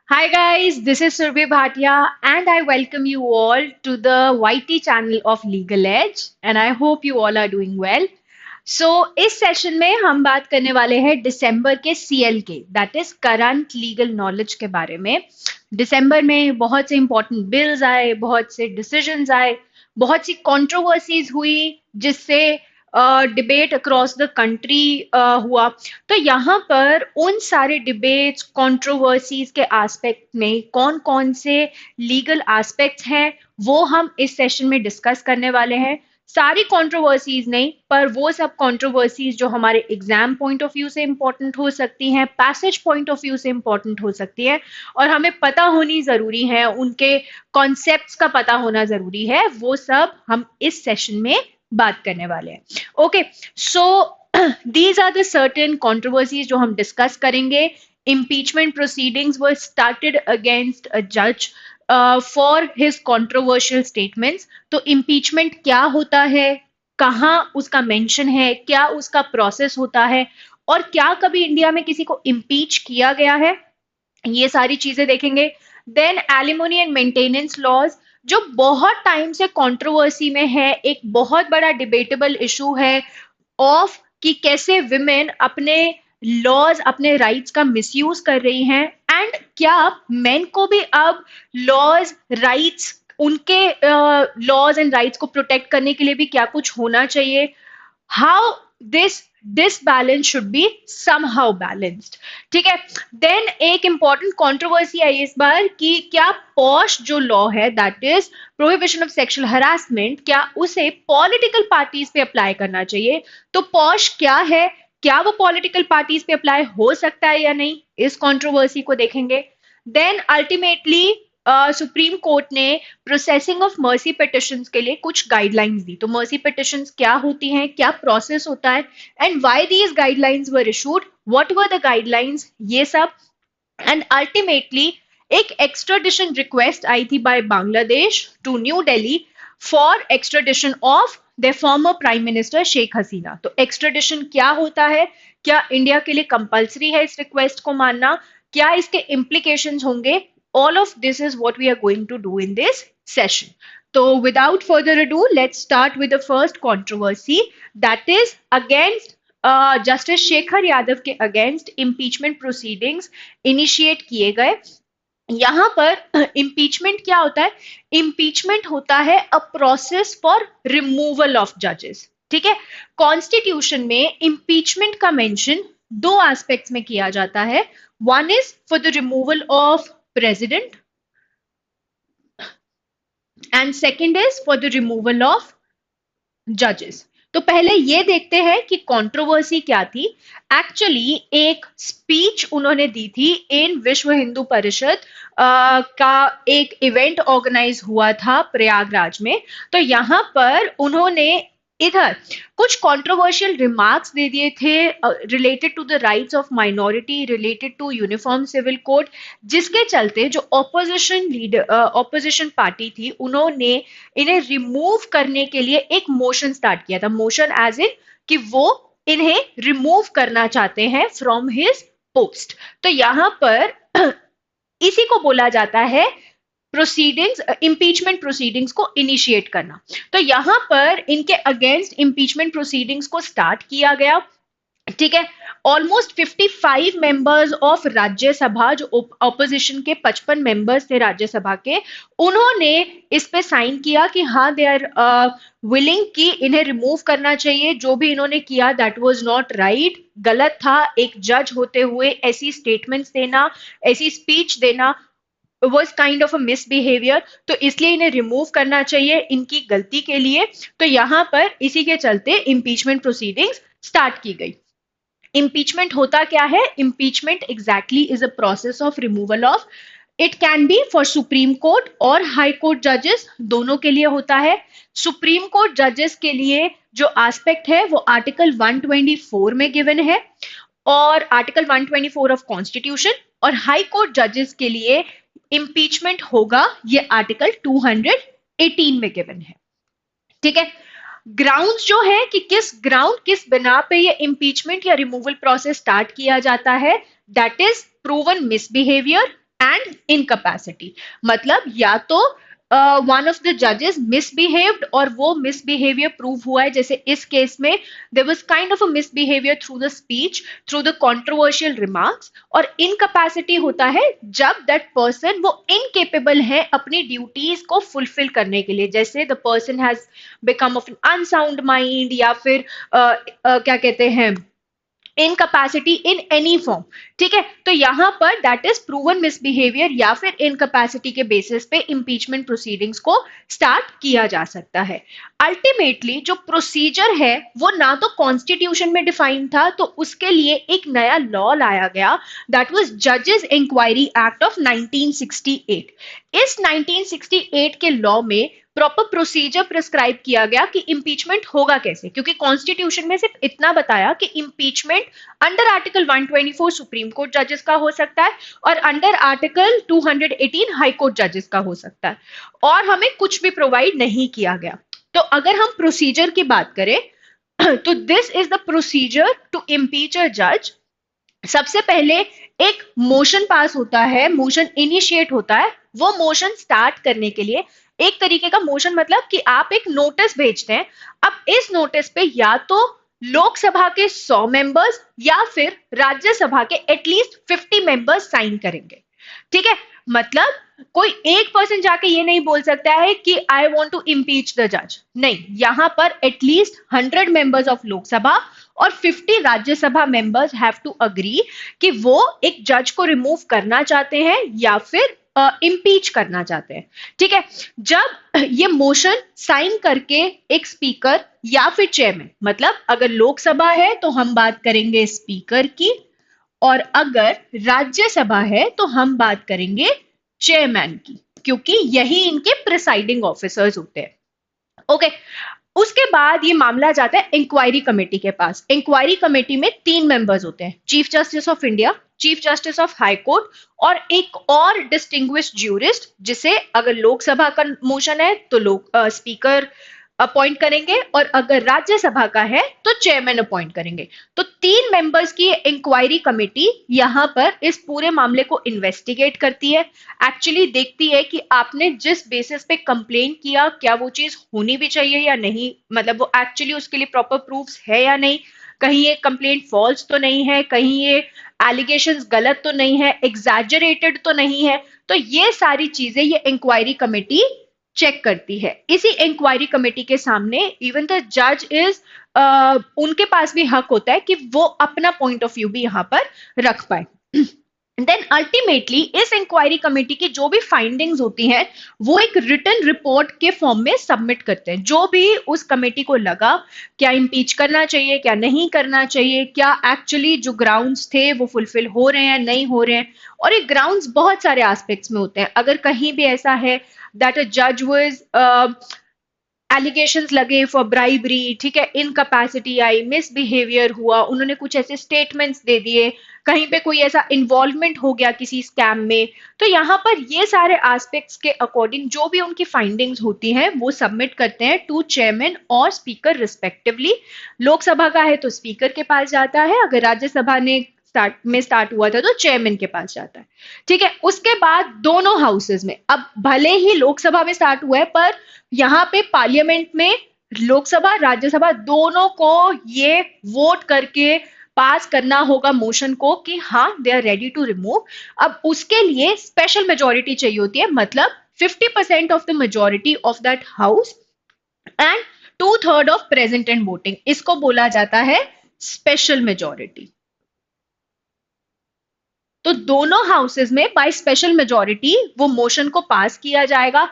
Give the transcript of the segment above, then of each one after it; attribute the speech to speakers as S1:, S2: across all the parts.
S1: Hi guys, this is Surbhi Bhatia and I welcome you all to the YT channel of Legal Edge and I hope you all are doing well. So इस session में हम बात करने वाले हैं दिसंबर के CL के that is current legal knowledge के बारे में। दिसंबर में बहुत से इंपॉर्टेंट बिल्स आए, बहुत से डिसीजंस आए, बहुत सी कंट्रोवर्सीज हुई जिससे डिबेट अक्रॉस द कंट्री हुआ। तो यहाँ पर उन सारे डिबेट्स कंट्रोवर्सीज के एस्पेक्ट में कौन कौन से लीगल एस्पेक्ट्स हैं वो हम इस सेशन में डिस्कस करने वाले हैं। सारी कंट्रोवर्सीज नहीं, पर वो सब कंट्रोवर्सीज जो हमारे एग्जाम पॉइंट ऑफ व्यू से इंपॉर्टेंट हो सकती हैं, पैसेज पॉइंट ऑफ व्यू से इंपॉर्टेंट हो सकती है और हमें पता होनी जरूरी है, उनके कॉन्सेप्ट्स का पता होना जरूरी है, वो सब हम इस सेशन में बात करने वाले हैं। Okay, so these are the certain controversies जो हम डिस्कस करेंगे। impeachment proceedings were started against a judge for his controversial statements। तो impeachment क्या होता है, कहाँ उसका मेंशन है, क्या उसका प्रोसेस होता है और क्या कभी इंडिया में किसी को इम्पीच किया गया है, ये सारी चीजें देखेंगे। Then alimony and maintenance laws जो बहुत टाइम से कंट्रोवर्सी में है, एक बहुत बड़ा डिबेटेबल इशू है ऑफ कि कैसे विमेन अपने लॉज, अपने राइट्स का मिसयूज कर रही हैं एंड क्या मेन को भी अब लॉज, राइट्स, उनके लॉज एंड राइट्स को प्रोटेक्ट करने के लिए भी क्या कुछ होना चाहिए। How this disbalance should be somehow balanced. ठीक है। देन एक इंपॉर्टेंट कंट्रोवर्सी आई इस बार कि क्या पॉश जो लॉ है that is prohibition of sexual harassment, क्या उसे पॉलिटिकल पार्टीज पे अप्लाई करना चाहिए। तो पॉश क्या है, क्या वो पॉलिटिकल पार्टीज पे अप्लाई हो सकता है या नहीं, इस कंट्रोवर्सी को देखेंगे। देन अल्टीमेटली सुप्रीम कोर्ट ने प्रोसेसिंग ऑफ मर्सी पिटिशंस के लिए कुछ गाइडलाइंस दी। तो मर्सी पिटिशंस क्या होती हैं, क्या प्रोसेस होता है and why these guidelines were issued, what were the guidelines, ये सब। एंड अल्टीमेटली एक एक्स्ट्राडिशन रिक्वेस्ट आई थी by Bangladesh to new Delhi for extradition of the former prime minister Sheikh Hasina. तो एक्स्ट्राडिशन क्या होता है, क्या इंडिया के लिए कंपल्सरी है इस रिक्वेस्ट को मानना, क्या इसके इम्प्लीकेशंस होंगे, all of this is what we are going to do in this session. So without further ado, let's start with the first controversy that is against justice Shekhar Yadav के अगेंस्ट इम्पीचमेंट प्रोसीडिंग्स इनिशिएट किए गए। यहां पर impeachment क्या होता है, impeachment होता है a process for removal of जजेस। ठीक है। कॉन्स्टिट्यूशन में इम्पीचमेंट का मेंशन दो एस्पेक्ट्स में किया जाता है। One is for the removal of president and second is for the removal of judges। तो पहले ये देखते हैं कि कंट्रोवर्सी क्या थी। एक्चुअली एक स्पीच उन्होंने दी थी इन विश्व हिंदू परिषद का एक इवेंट ऑर्गेनाइज हुआ था प्रयागराज में। तो यहां पर उन्होंने इधर कुछ कंट्रोवर्शियल रिमार्क्स दे दिए थे related to the rights of minority, related to uniform civil code, जिसके चलते जो ऑपोजिशन लीडर, ऑपोजिशन पार्टी थी, उन्होंने इन्हें रिमूव करने के लिए एक मोशन स्टार्ट किया था। मोशन एज इन कि वो इन्हें रिमूव करना चाहते हैं फ्रॉम हिज पोस्ट। तो यहां पर इसी को बोला जाता है प्रोसीडिंग्स, इम्पीचमेंट प्रोसीडिंग्स को इनिशिएट करना। तो यहां पर इनके अगेंस्ट इम्पीचमेंट प्रोसीडिंग्स को स्टार्ट किया गया। ठीक है। ऑलमोस्ट 55 मेंबर्स ऑफ राज्यसभा, जो ऑपोजिशन के 55 मेंबर्स थे राज्यसभा के, उन्होंने इस पे साइन किया कि हाँ दे आर विलिंग कि इन्हें रिमूव करना चाहिए। जो भी इन्होंने किया दैट वाज नॉट राइट, गलत था। एक जज होते हुए ऐसी स्टेटमेंट्स देना, ऐसी स्पीच देना was kind of a misbehavior, तो इसलिए इन्हें रिमूव करना चाहिए इनकी गलती के लिए। तो यहां पर इसी के चलते इम्पीचमेंट प्रोसीडिंग्स स्टार्ट की गई। इम्पीचमेंट होता क्या है, impeachment exactly is a process of removal of, it can be for supreme court और हाई कोर्ट जजेस, दोनों के लिए होता है। सुप्रीम कोर्ट जजेस के लिए जो एस्पेक्ट है वो आर्टिकल 124 में गिवन है और आर्टिकल 124 ऑफ कॉन्स्टिट्यूशन, और हाई कोर्ट जजेस के लिए इम्पीचमेंट होगा ये आर्टिकल 218 में गिवन है। ठीक है। ग्राउंड्स जो है कि किस ग्राउंड, किस बिना पे ये इम्पीचमेंट या रिमूवल प्रोसेस स्टार्ट किया जाता है, that is proven misbehaviour and incapacity, मतलब या तो वन ऑफ द जजेस मिसबिहेव्ड और वो मिसबिहेवियर प्रूव हुआ है, जैसे इस केस में there was kind of a misbehaviour through the speech, through the controversial remarks. और इनकैपेसिटी होता है जब दैट पर्सन वो इनकेपेबल है अपनी ड्यूटीज को फुलफिल करने के लिए, जैसे the person has become of an unsound mind, या फिर क्या कहते हैं, इनकैपेसिटी इन एनी फॉर्म। ठीक है, तो यहां पर दैट इज प्रूवन मिसबिहेवियर या फिर इनकैपेसिटी के बेसिस पे इंपीचमेंट प्रोसीडिंग्स को स्टार्ट किया जा सकता है। अल्टीमेटली जो प्रोसीजर है वो ना तो कॉन्स्टिट्यूशन में डिफाइन था, तो उसके लिए एक नया लॉ लाया गया, दैट वाज जजेस इंक्वायरी एक्ट ऑफ 1968। इस 1968 के लॉ में प्रॉपर प्रोसीजर प्रिस्क्राइब किया गया कि इंपीचमेंट होगा कैसे, क्योंकि कॉन्स्टिट्यूशन में सिर्फ इतना बताया कि impeachment under article 124 supreme court जजेस का हो सकता है और अंडर आर्टिकल 218 हाई कोर्ट जजेस का हो सकता है, और हमें कुछ भी प्रोवाइड नहीं किया गया। तो अगर हम प्रोसीजर की बात करें तो this is the procedure to impeach a जज। सबसे पहले एक मोशन पास होता है, मोशन इनिशिएट होता है। वो मोशन स्टार्ट करने के लिए एक तरीके का मोशन, मतलब कि आप एक नोटिस भेजते हैं। अब इस नोटिस पे या तो लोकसभा के 100 मेंबर्स या फिर राज्यसभा के एटलीस्ट 50 मेंबर्स साइन करेंगे। ठीक है, मतलब कोई एक पर्सन जाके ये नहीं बोल सकता है कि I want to impeach the जज, नहीं, यहां पर एटलीस्ट 100 मेंबर्स ऑफ लोकसभा और 50 Rajya Sabha members have to agree कि वो एक जज को रिमूव करना चाहते हैं या फिर इम्पीच करना चाहते हैं। ठीक है, जब ये मोशन साइन करके एक स्पीकर या फिर चेयरमैन, मतलब अगर लोकसभा है तो हम बात करेंगे स्पीकर की, और अगर राज्यसभा है तो हम बात करेंगे चेयरमैन की, क्योंकि यही इनके प्रिसाइडिंग ऑफिसर्स होते हैं। ओके, उसके बाद ये मामला जाता है इंक्वायरी कमेटी के पास। इंक्वायरी कमेटी में 3 मेंबर्स होते हैं, chief justice of India, chief justice of high court और एक और डिस्टिंग्विश्ड ज्यूरिस्ट, जिसे अगर लोकसभा का मोशन है तो लोग स्पीकर अपॉइंट करेंगे और अगर राज्यसभा का है तो चेयरमैन अपॉइंट करेंगे। तो 3 मेंबर्स की इंक्वायरी कमेटी यहां पर इस पूरे मामले को इन्वेस्टिगेट करती है, एक्चुअली देखती है कि आपने जिस बेसिस पे कंप्लेन किया क्या वो चीज होनी भी चाहिए या नहीं, मतलब वो एक्चुअली उसके लिए प्रॉपर प्रूफ्स है या नहीं, कहीं ये कंप्लेंट फॉल्स तो नहीं है, कहीं ये एलिगेशंस गलत तो नहीं है, एग्जैजरेटेड तो नहीं है। तो ये सारी चीजें ये इंक्वायरी कमेटी चेक करती है। इसी इंक्वायरी कमेटी के सामने इवन द जज इज उनके पास भी हक होता है कि वो अपना पॉइंट ऑफ व्यू भी यहां पर रख पाए। देन अल्टीमेटली इस इंक्वायरी कमेटी की जो भी फाइंडिंग्स होती हैं वो एक रिटन रिपोर्ट के फॉर्म में सबमिट करते हैं। जो भी उस कमेटी को लगा क्या इम्पीच करना चाहिए, क्या नहीं करना चाहिए, क्या एक्चुअली जो ग्राउंड्स थे वो फुलफिल हो रहे हैं नहीं हो रहे हैं, और ये ग्राउंड्स बहुत सारे एस्पेक्ट्स में होते हैं। अगर कहीं भी ऐसा है दैट अ जज वाज एलिगेशंस लगे फॉर ब्राइबरी, ठीक है, इनकैपेसिटी आई, मिसबिहेवियर हुआ, उन्होंने कुछ ऐसे स्टेटमेंट्स दे दिए, कहीं पे कोई ऐसा इन्वॉल्वमेंट हो गया किसी स्कैम में, तो यहाँ पर ये सारे एस्पेक्ट्स के अकॉर्डिंग जो भी उनकी फाइंडिंग्स होती हैं वो सबमिट करते हैं टू चेयरमैन और स्पीकर रिस्पेक्टिवली। लोकसभा का है तो स्पीकर के पास जाता है, अगर राज्यसभा ने स्टार्ट हुआ था तो चेयरमैन के पास जाता है। ठीक है, उसके बाद दोनों हाउसेस में, अब भले ही लोकसभा में स्टार्ट हुआ है पर यहाँ पे पार्लियामेंट में लोकसभा राज्यसभा दोनों को ये वोट करके पास करना होगा मोशन को कि हाँ they are ready to remove. अब उसके लिए स्पेशल मेजोरिटी चाहिए होती है, मतलब 50% of the majority of that house and 2/3 of present and voting, इसको बोला जाता है स्पेशल मेजोरिटी। तो दोनों हाउसेस में बाय स्पेशल मेजोरिटी वो मोशन को पास किया जाएगा,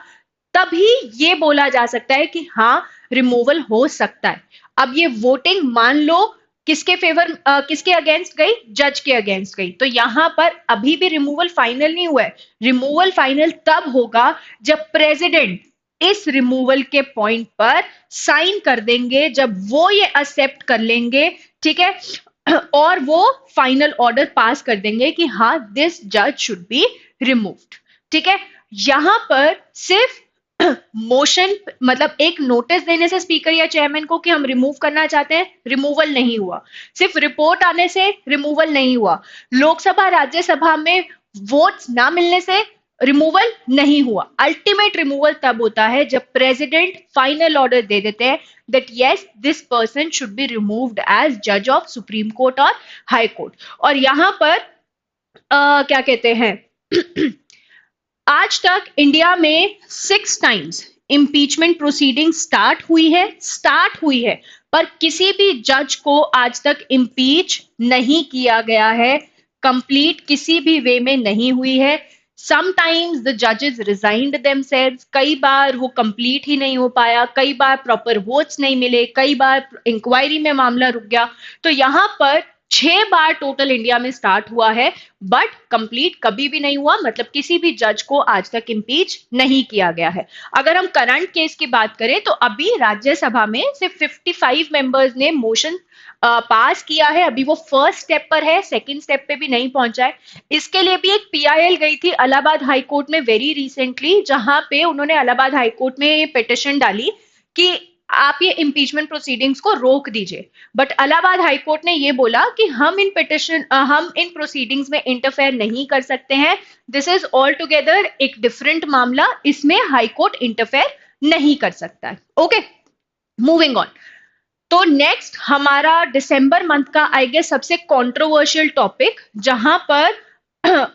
S1: तभी ये बोला जा सकता है कि हाँ रिमूवल हो सकता है। अब ये वोटिंग मान लो किसके फेवर किसके अगेंस्ट गई, जज के अगेंस्ट गई, तो यहां पर अभी भी रिमूवल फाइनल नहीं हुआ है। रिमूवल फाइनल तब होगा जब प्रेसिडेंट इस रिमूवल के पॉइंट पर साइन कर देंगे, जब वो ये एक्सेप्ट कर लेंगे, ठीक है, और वो फाइनल ऑर्डर पास कर देंगे कि हाँ दिस जज शुड बी रिमूव्ड। ठीक है, यहां पर सिर्फ मोशन, मतलब एक नोटिस देने से स्पीकर या चेयरमैन को कि हम रिमूव करना चाहते हैं, रिमूवल नहीं हुआ। सिर्फ रिपोर्ट आने से रिमूवल नहीं हुआ। लोकसभा राज्यसभा में वोट्स ना मिलने से रिमूवल नहीं हुआ। अल्टीमेट रिमूवल तब होता है जब प्रेसिडेंट फाइनल ऑर्डर दे देते हैं that yes this person should be removed as जज ऑफ सुप्रीम कोर्ट और हाई कोर्ट। और यहां पर क्या कहते हैं आज तक इंडिया में 6 टाइम्स इम्पीचमेंट प्रोसीडिंग स्टार्ट हुई है पर किसी भी जज को आज तक इम्पीच नहीं किया गया है, कंप्लीट किसी भी वे में नहीं हुई है। समटाइम्स द जजेस रिजाइंड देमसेल्व्स, कई बार वो कंप्लीट ही नहीं हो पाया, कई बार प्रॉपर वोट्स नहीं मिले, कई बार इंक्वायरी में मामला रुक गया। तो यहाँ पर 6 बार टोटल इंडिया में स्टार्ट हुआ है बट कंप्लीट कभी भी नहीं हुआ, मतलब किसी भी जज को आज तक इम्पीच नहीं किया गया है। अगर हम करंट केस की बात करें तो अभी राज्यसभा में सिर्फ 55 मेंबर्स ने मोशन पास किया है, अभी वो फर्स्ट स्टेप पर है, सेकंड स्टेप पे भी नहीं पहुंचा है। इसके लिए भी एक पीआईएल गई थी इलाहाबाद हाई कोर्ट में वेरी रिसेंटली, जहां पे उन्होंने इलाहाबाद हाई कोर्ट में पिटिशन डाली कि आप ये इम्पीचमेंट प्रोसीडिंग्स को रोक दीजिए। बट इलाहाबाद हाई कोर्ट ने ये बोला कि हम इन प्रोसीडिंग्स में इंटरफेयर नहीं कर सकते हैं, दिस इज ऑल टुगेदर एक डिफरेंट मामला, इसमें हाई कोर्ट इंटरफेयर नहीं कर सकता है। Okay, moving on. तो नेक्स्ट हमारा दिसंबर मंथ का आई गेस सबसे कंट्रोवर्शियल टॉपिक, जहां पर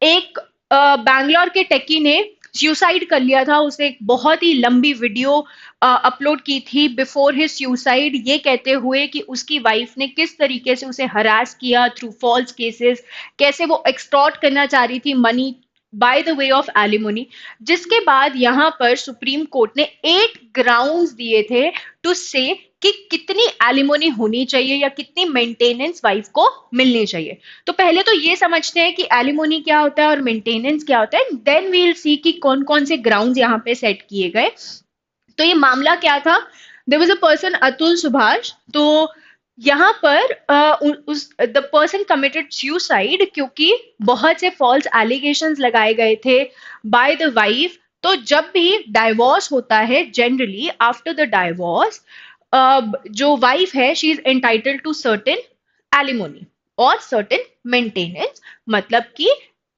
S1: एक बैंगलोर के टेकी ने सुसाइड कर लिया था। उसने एक बहुत ही लंबी वीडियो अपलोड की थी बिफोर हिज सुसाइड, ये कहते हुए कि उसकी वाइफ ने किस तरीके से उसे हरास किया थ्रू फॉल्स केसेस, कैसे वो एक्सटॉर्ट करना चाह रही थी money by the way of alimony. जिसके बाद यहाँ पर सुप्रीम कोर्ट ने 8 ग्राउंड्स दिए थे टू से कि कितनी एलिमोनी होनी चाहिए या कितनी मेंटेनेंस वाइफ को मिलनी चाहिए। तो पहले तो ये समझते हैं कि एलिमोनी क्या होता है और मेंटेनेंस क्या होता है, देन वी विल सी कि कौन कौन से ग्राउंड्स यहाँ पे सेट किए गए। तो ये मामला क्या था, there was a person Atul Subhash. तो यहाँ पर द पर्सन कमिटेड सुसाइड क्योंकि बहुत से फॉल्स एलिगेशंस लगाए गए थे बाय द वाइफ। तो जब भी डाइवोर्स होता है जनरली आफ्टर द डाइवोर्स जो वाइफ है she is entitled to certain alimony और सर्टेन मेंटेनेंस। मतलब कि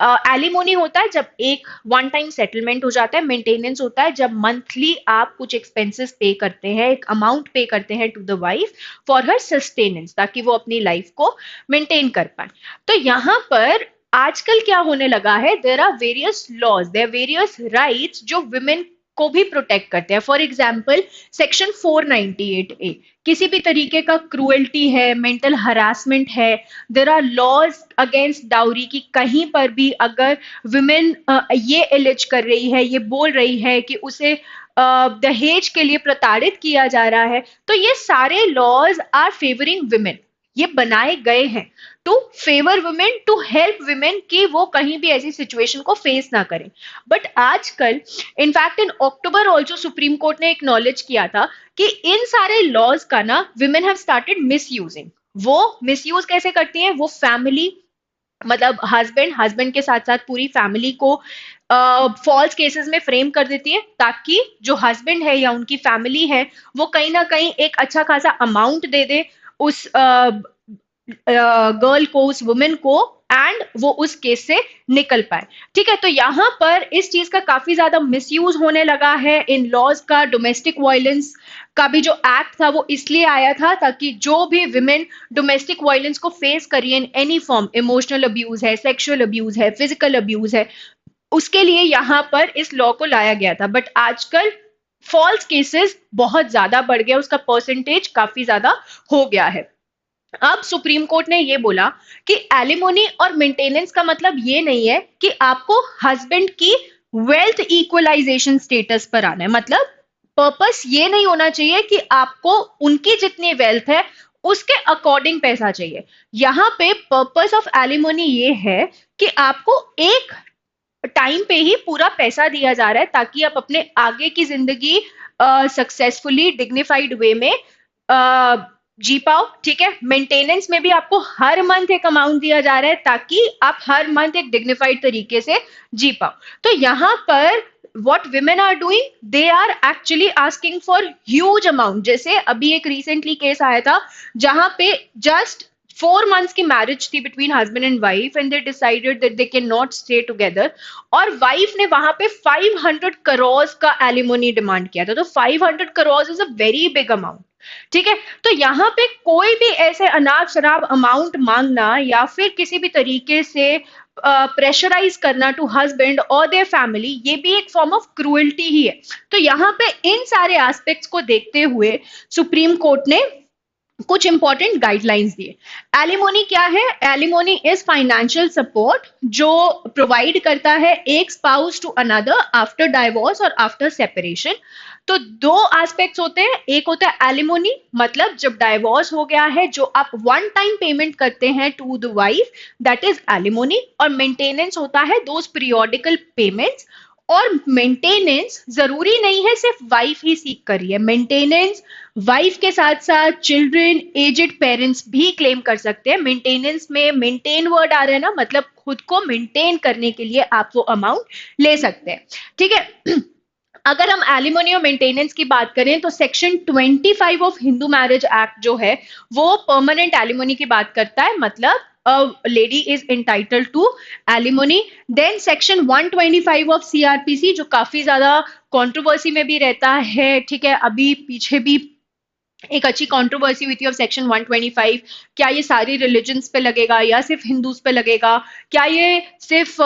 S1: एलिमोनी होता है जब एक वन टाइम सेटलमेंट हो जाता है, मेंटेनेंस होता है जब मंथली आप कुछ एक्सपेंसेस पे करते हैं, एक अमाउंट पे करते हैं to the wife for her sustenance, ताकि वो अपनी लाइफ को मेंटेन कर पाए। तो यहाँ पर आजकल क्या होने लगा है, there are various laws, there various rights जो विमेन को भी प्रोटेक्ट करते हैं। फॉर एग्जाम्पल सेक्शन 498A, किसी भी तरीके का क्रूएल्टी है, मेंटल हरासमेंट है, there are laws against dowry की कहीं पर भी अगर विमेन ये एलिज कर रही है, ये बोल रही है कि उसे दहेज के लिए प्रताड़ित किया जा रहा है, तो ये सारे लॉज आर फेवरिंग विमेन, ये बनाए गए हैं to favour women, to help women कि वो कहीं भी ऐसी सिचुएशन को फेस ना करें। बट आजकल in fact in October also supreme Court ने एक्नॉलेज किया था कि इन सारे लॉज का ना women have started miss using. वो मिस यूज कैसे करती हैं, वो फैमिली मतलब हस्बैंड के साथ साथ पूरी फैमिली को फॉल्स केसेस में फ्रेम कर देती है, ताकि जो हस्बैंड है या उनकी फैमिली है वो कहीं ना कहीं एक अच्छा खासा अमाउंट दे दे उस गर्ल को, उस वुमेन को, एंड वो उस केस से निकल पाए। ठीक है, तो यहाँ पर इस चीज का काफी ज्यादा मिसयूज होने लगा है इन लॉज का। डोमेस्टिक वायलेंस का भी जो एक्ट था वो इसलिए आया था ताकि जो भी विमेन डोमेस्टिक वायलेंस को फेस करिए in any form, emotional abuse है, सेक्सुअल अब्यूज है, फिजिकल अब्यूज है, उसके लिए यहाँ पर इस लॉ को लाया गया था। बट आजकल फॉल्स केसेस बहुत ज्यादा बढ़ गया, उसका परसेंटेज काफी ज्यादा हो गया है। अब सुप्रीम कोर्ट ने ये बोला कि एलिमोनी और मेंटेनेंस का मतलब ये नहीं है कि आपको हस्बैंड की वेल्थ इक्वलाइजेशन स्टेटस पर आना है। मतलब पर्पस ये नहीं होना चाहिए कि आपको उनकी जितनी वेल्थ है उसके अकॉर्डिंग पैसा चाहिए। यहां पे पर्पस ऑफ एलिमोनी ये है कि आपको एक टाइम पे ही पूरा पैसा दिया जा रहा है ताकि आप अपने आगे की जिंदगी सक्सेसफुली डिग्निफाइड वे में जी पाओ। ठीक है, मेंटेनेंस में भी आपको हर मंथ एक अमाउंट दिया जा रहा है ताकि आप हर मंथ एक डिग्निफाइड तरीके से जी पाओ। तो यहाँ पर what women are doing, they are actually asking for huge amount। जैसे अभी एक रिसेंटली केस आया था जहां पे जस्ट 4 months की मैरिज थी between husband and wife and they decided that they can not stay together, और वाइफ ने वहां पे 500 करोड़ का एलिमोनी डिमांड किया था। तो 500 crore is a very big amount. ठीक है, तो यहाँ पे कोई भी ऐसे अनाप शराब अमाउंट मांगना या फिर किसी भी तरीके से प्रेशराइज करना टू हस्बैंड और देयर फैमिली, ये भी एक फॉर्म ऑफ क्रूएल्टी ही है। तो यहाँ पे इन सारे एस्पेक्ट्स को देखते हुए सुप्रीम कोर्ट ने कुछ इंपॉर्टेंट गाइडलाइंस दिए। एलिमोनी क्या है? एलिमोनी इज फाइनेंशियल सपोर्ट जो प्रोवाइड करता है एक spouse to another after divorce और आफ्टर सेपरेशन। तो दो एस्पेक्ट्स होते हैं, एक होता है एलिमोनी, मतलब जब डाइवोर्स हो गया है जो आप वन टाइम पेमेंट करते हैं to the wife, that is alimony. और मेंटेनेंस होता है दोज पीरियोडिकल पेमेंट्स। और मेंटेनेंस जरूरी नहीं है सिर्फ वाइफ ही सीख करी है, मेंटेनेंस वाइफ के साथ साथ चिल्ड्रन, एजेड पेरेंट्स भी क्लेम कर सकते हैं। मेंटेनेंस में मेंटेन वर्ड आ रहा है ना, मतलब खुद को मेंटेन करने के लिए आप वो अमाउंट ले सकते हैं। ठीक है, अगर हम एलिमोनी और मेंटेनेंस की बात करें तो section 25 of Hindu marriage act जो है वो परमानेंट एलिमोनी की बात करता है, मतलब a lady is entitled to alimony. Then section 125 of CrPC जो काफी ज्यादा कंट्रोवर्सी में भी रहता है, ठीक है, अभी पीछे भी एक अच्छी कंट्रोवर्सी हुई थी ऑफ सेक्शन 125। क्या ये सारी रिलीजन्स पे लगेगा या सिर्फ हिंदूज पे लगेगा, क्या ये सिर्फ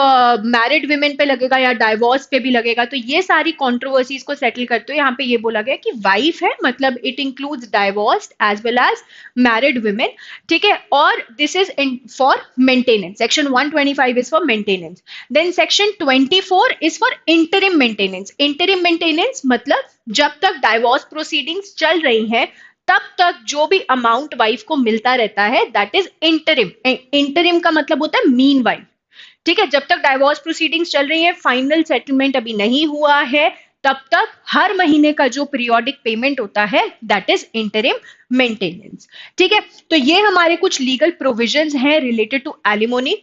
S1: मैरिड विमेन पे लगेगा या डाइवोर्स पे भी लगेगा? तो ये सारी कंट्रोवर्सीज को सेटल करते हुए यहाँ पे ये बोला गया कि वाइफ है मतलब it includes divorced as well as married women. ठीक है, और this is for maintenance, section 125 is for maintenance. Then section 24 is for interim maintenance. Interim maintenance मतलब जब तक डाइवोर्स प्रोसीडिंग्स चल रही हैं तब तक जो भी अमाउंट वाइफ को मिलता रहता है दैट इज इंटरिम। इंटरिम का मतलब होता है मीन वाइफ। ठीक है, जब तक डाइवोर्स प्रोसीडिंग्स चल रही है, फाइनल सेटलमेंट अभी नहीं हुआ है, तब तक हर महीने का जो पीरियोडिक पेमेंट होता है दैट इज इंटरिम मेंटेनेंस। ठीक है, तो ये हमारे कुछ लीगल प्रोविजंस हैं रिलेटेड टू एलिमोनी।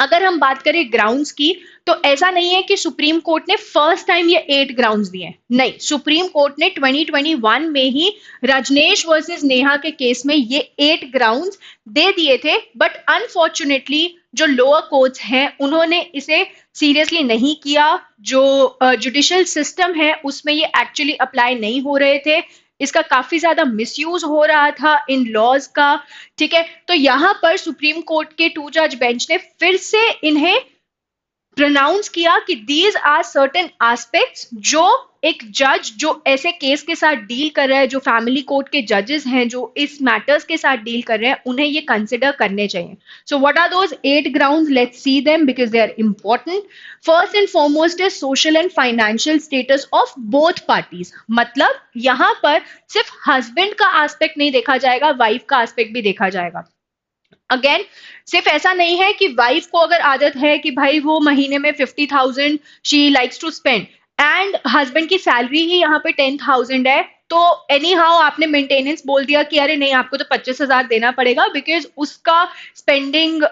S1: अगर हम बात करें ग्राउंड्स की, तो ऐसा नहीं है कि सुप्रीम कोर्ट ने फर्स्ट टाइम ये 8 ग्राउंड्स दिए, नहीं, सुप्रीम कोर्ट ने 2021 में ही रजनेश वर्सेस नेहा के केस में ये 8 ग्राउंड्स दे दिए थे। बट अनफॉर्चुनेटली जो लोअर कोर्ट्स हैं उन्होंने इसे सीरियसली नहीं किया। जो जुडिशियल सिस्टम है उसमें ये एक्चुअली अप्लाई नहीं हो रहे थे, इसका काफी ज्यादा मिसयूज हो रहा था इन लॉज का। ठीक है, तो यहां पर सुप्रीम कोर्ट के 2 जज बेंच ने फिर से इन्हें प्रोनाउंस किया कि दीज आर सर्टेन एस्पेक्ट्स जो एक जज जो ऐसे केस के साथ डील कर रहा है, जो फैमिली कोर्ट के जजेस हैं जो इस मैटर्स के साथ डील कर रहे हैं, उन्हें ये कंसिडर करने चाहिए। So what are those 8 grounds? Let's see them because they are important. First and foremost is social and financial status of both parties. मतलब यहां पर सिर्फ हस्बैंड का एस्पेक्ट नहीं देखा जाएगा, वाइफ का एस्पेक्ट भी देखा जाएगा। अगेन, सिर्फ ऐसा नहीं है कि वाइफ को अगर आदत है कि भाई वो महीने में 50,000 she likes to spend and husband की सैलरी ही यहाँ पे 10,000 है, तो एनी हाउ आपने मेंटेनेंस बोल दिया कि अरे नहीं आपको तो 25,000 देना पड़ेगा बिकॉज उसका स्पेंडिंग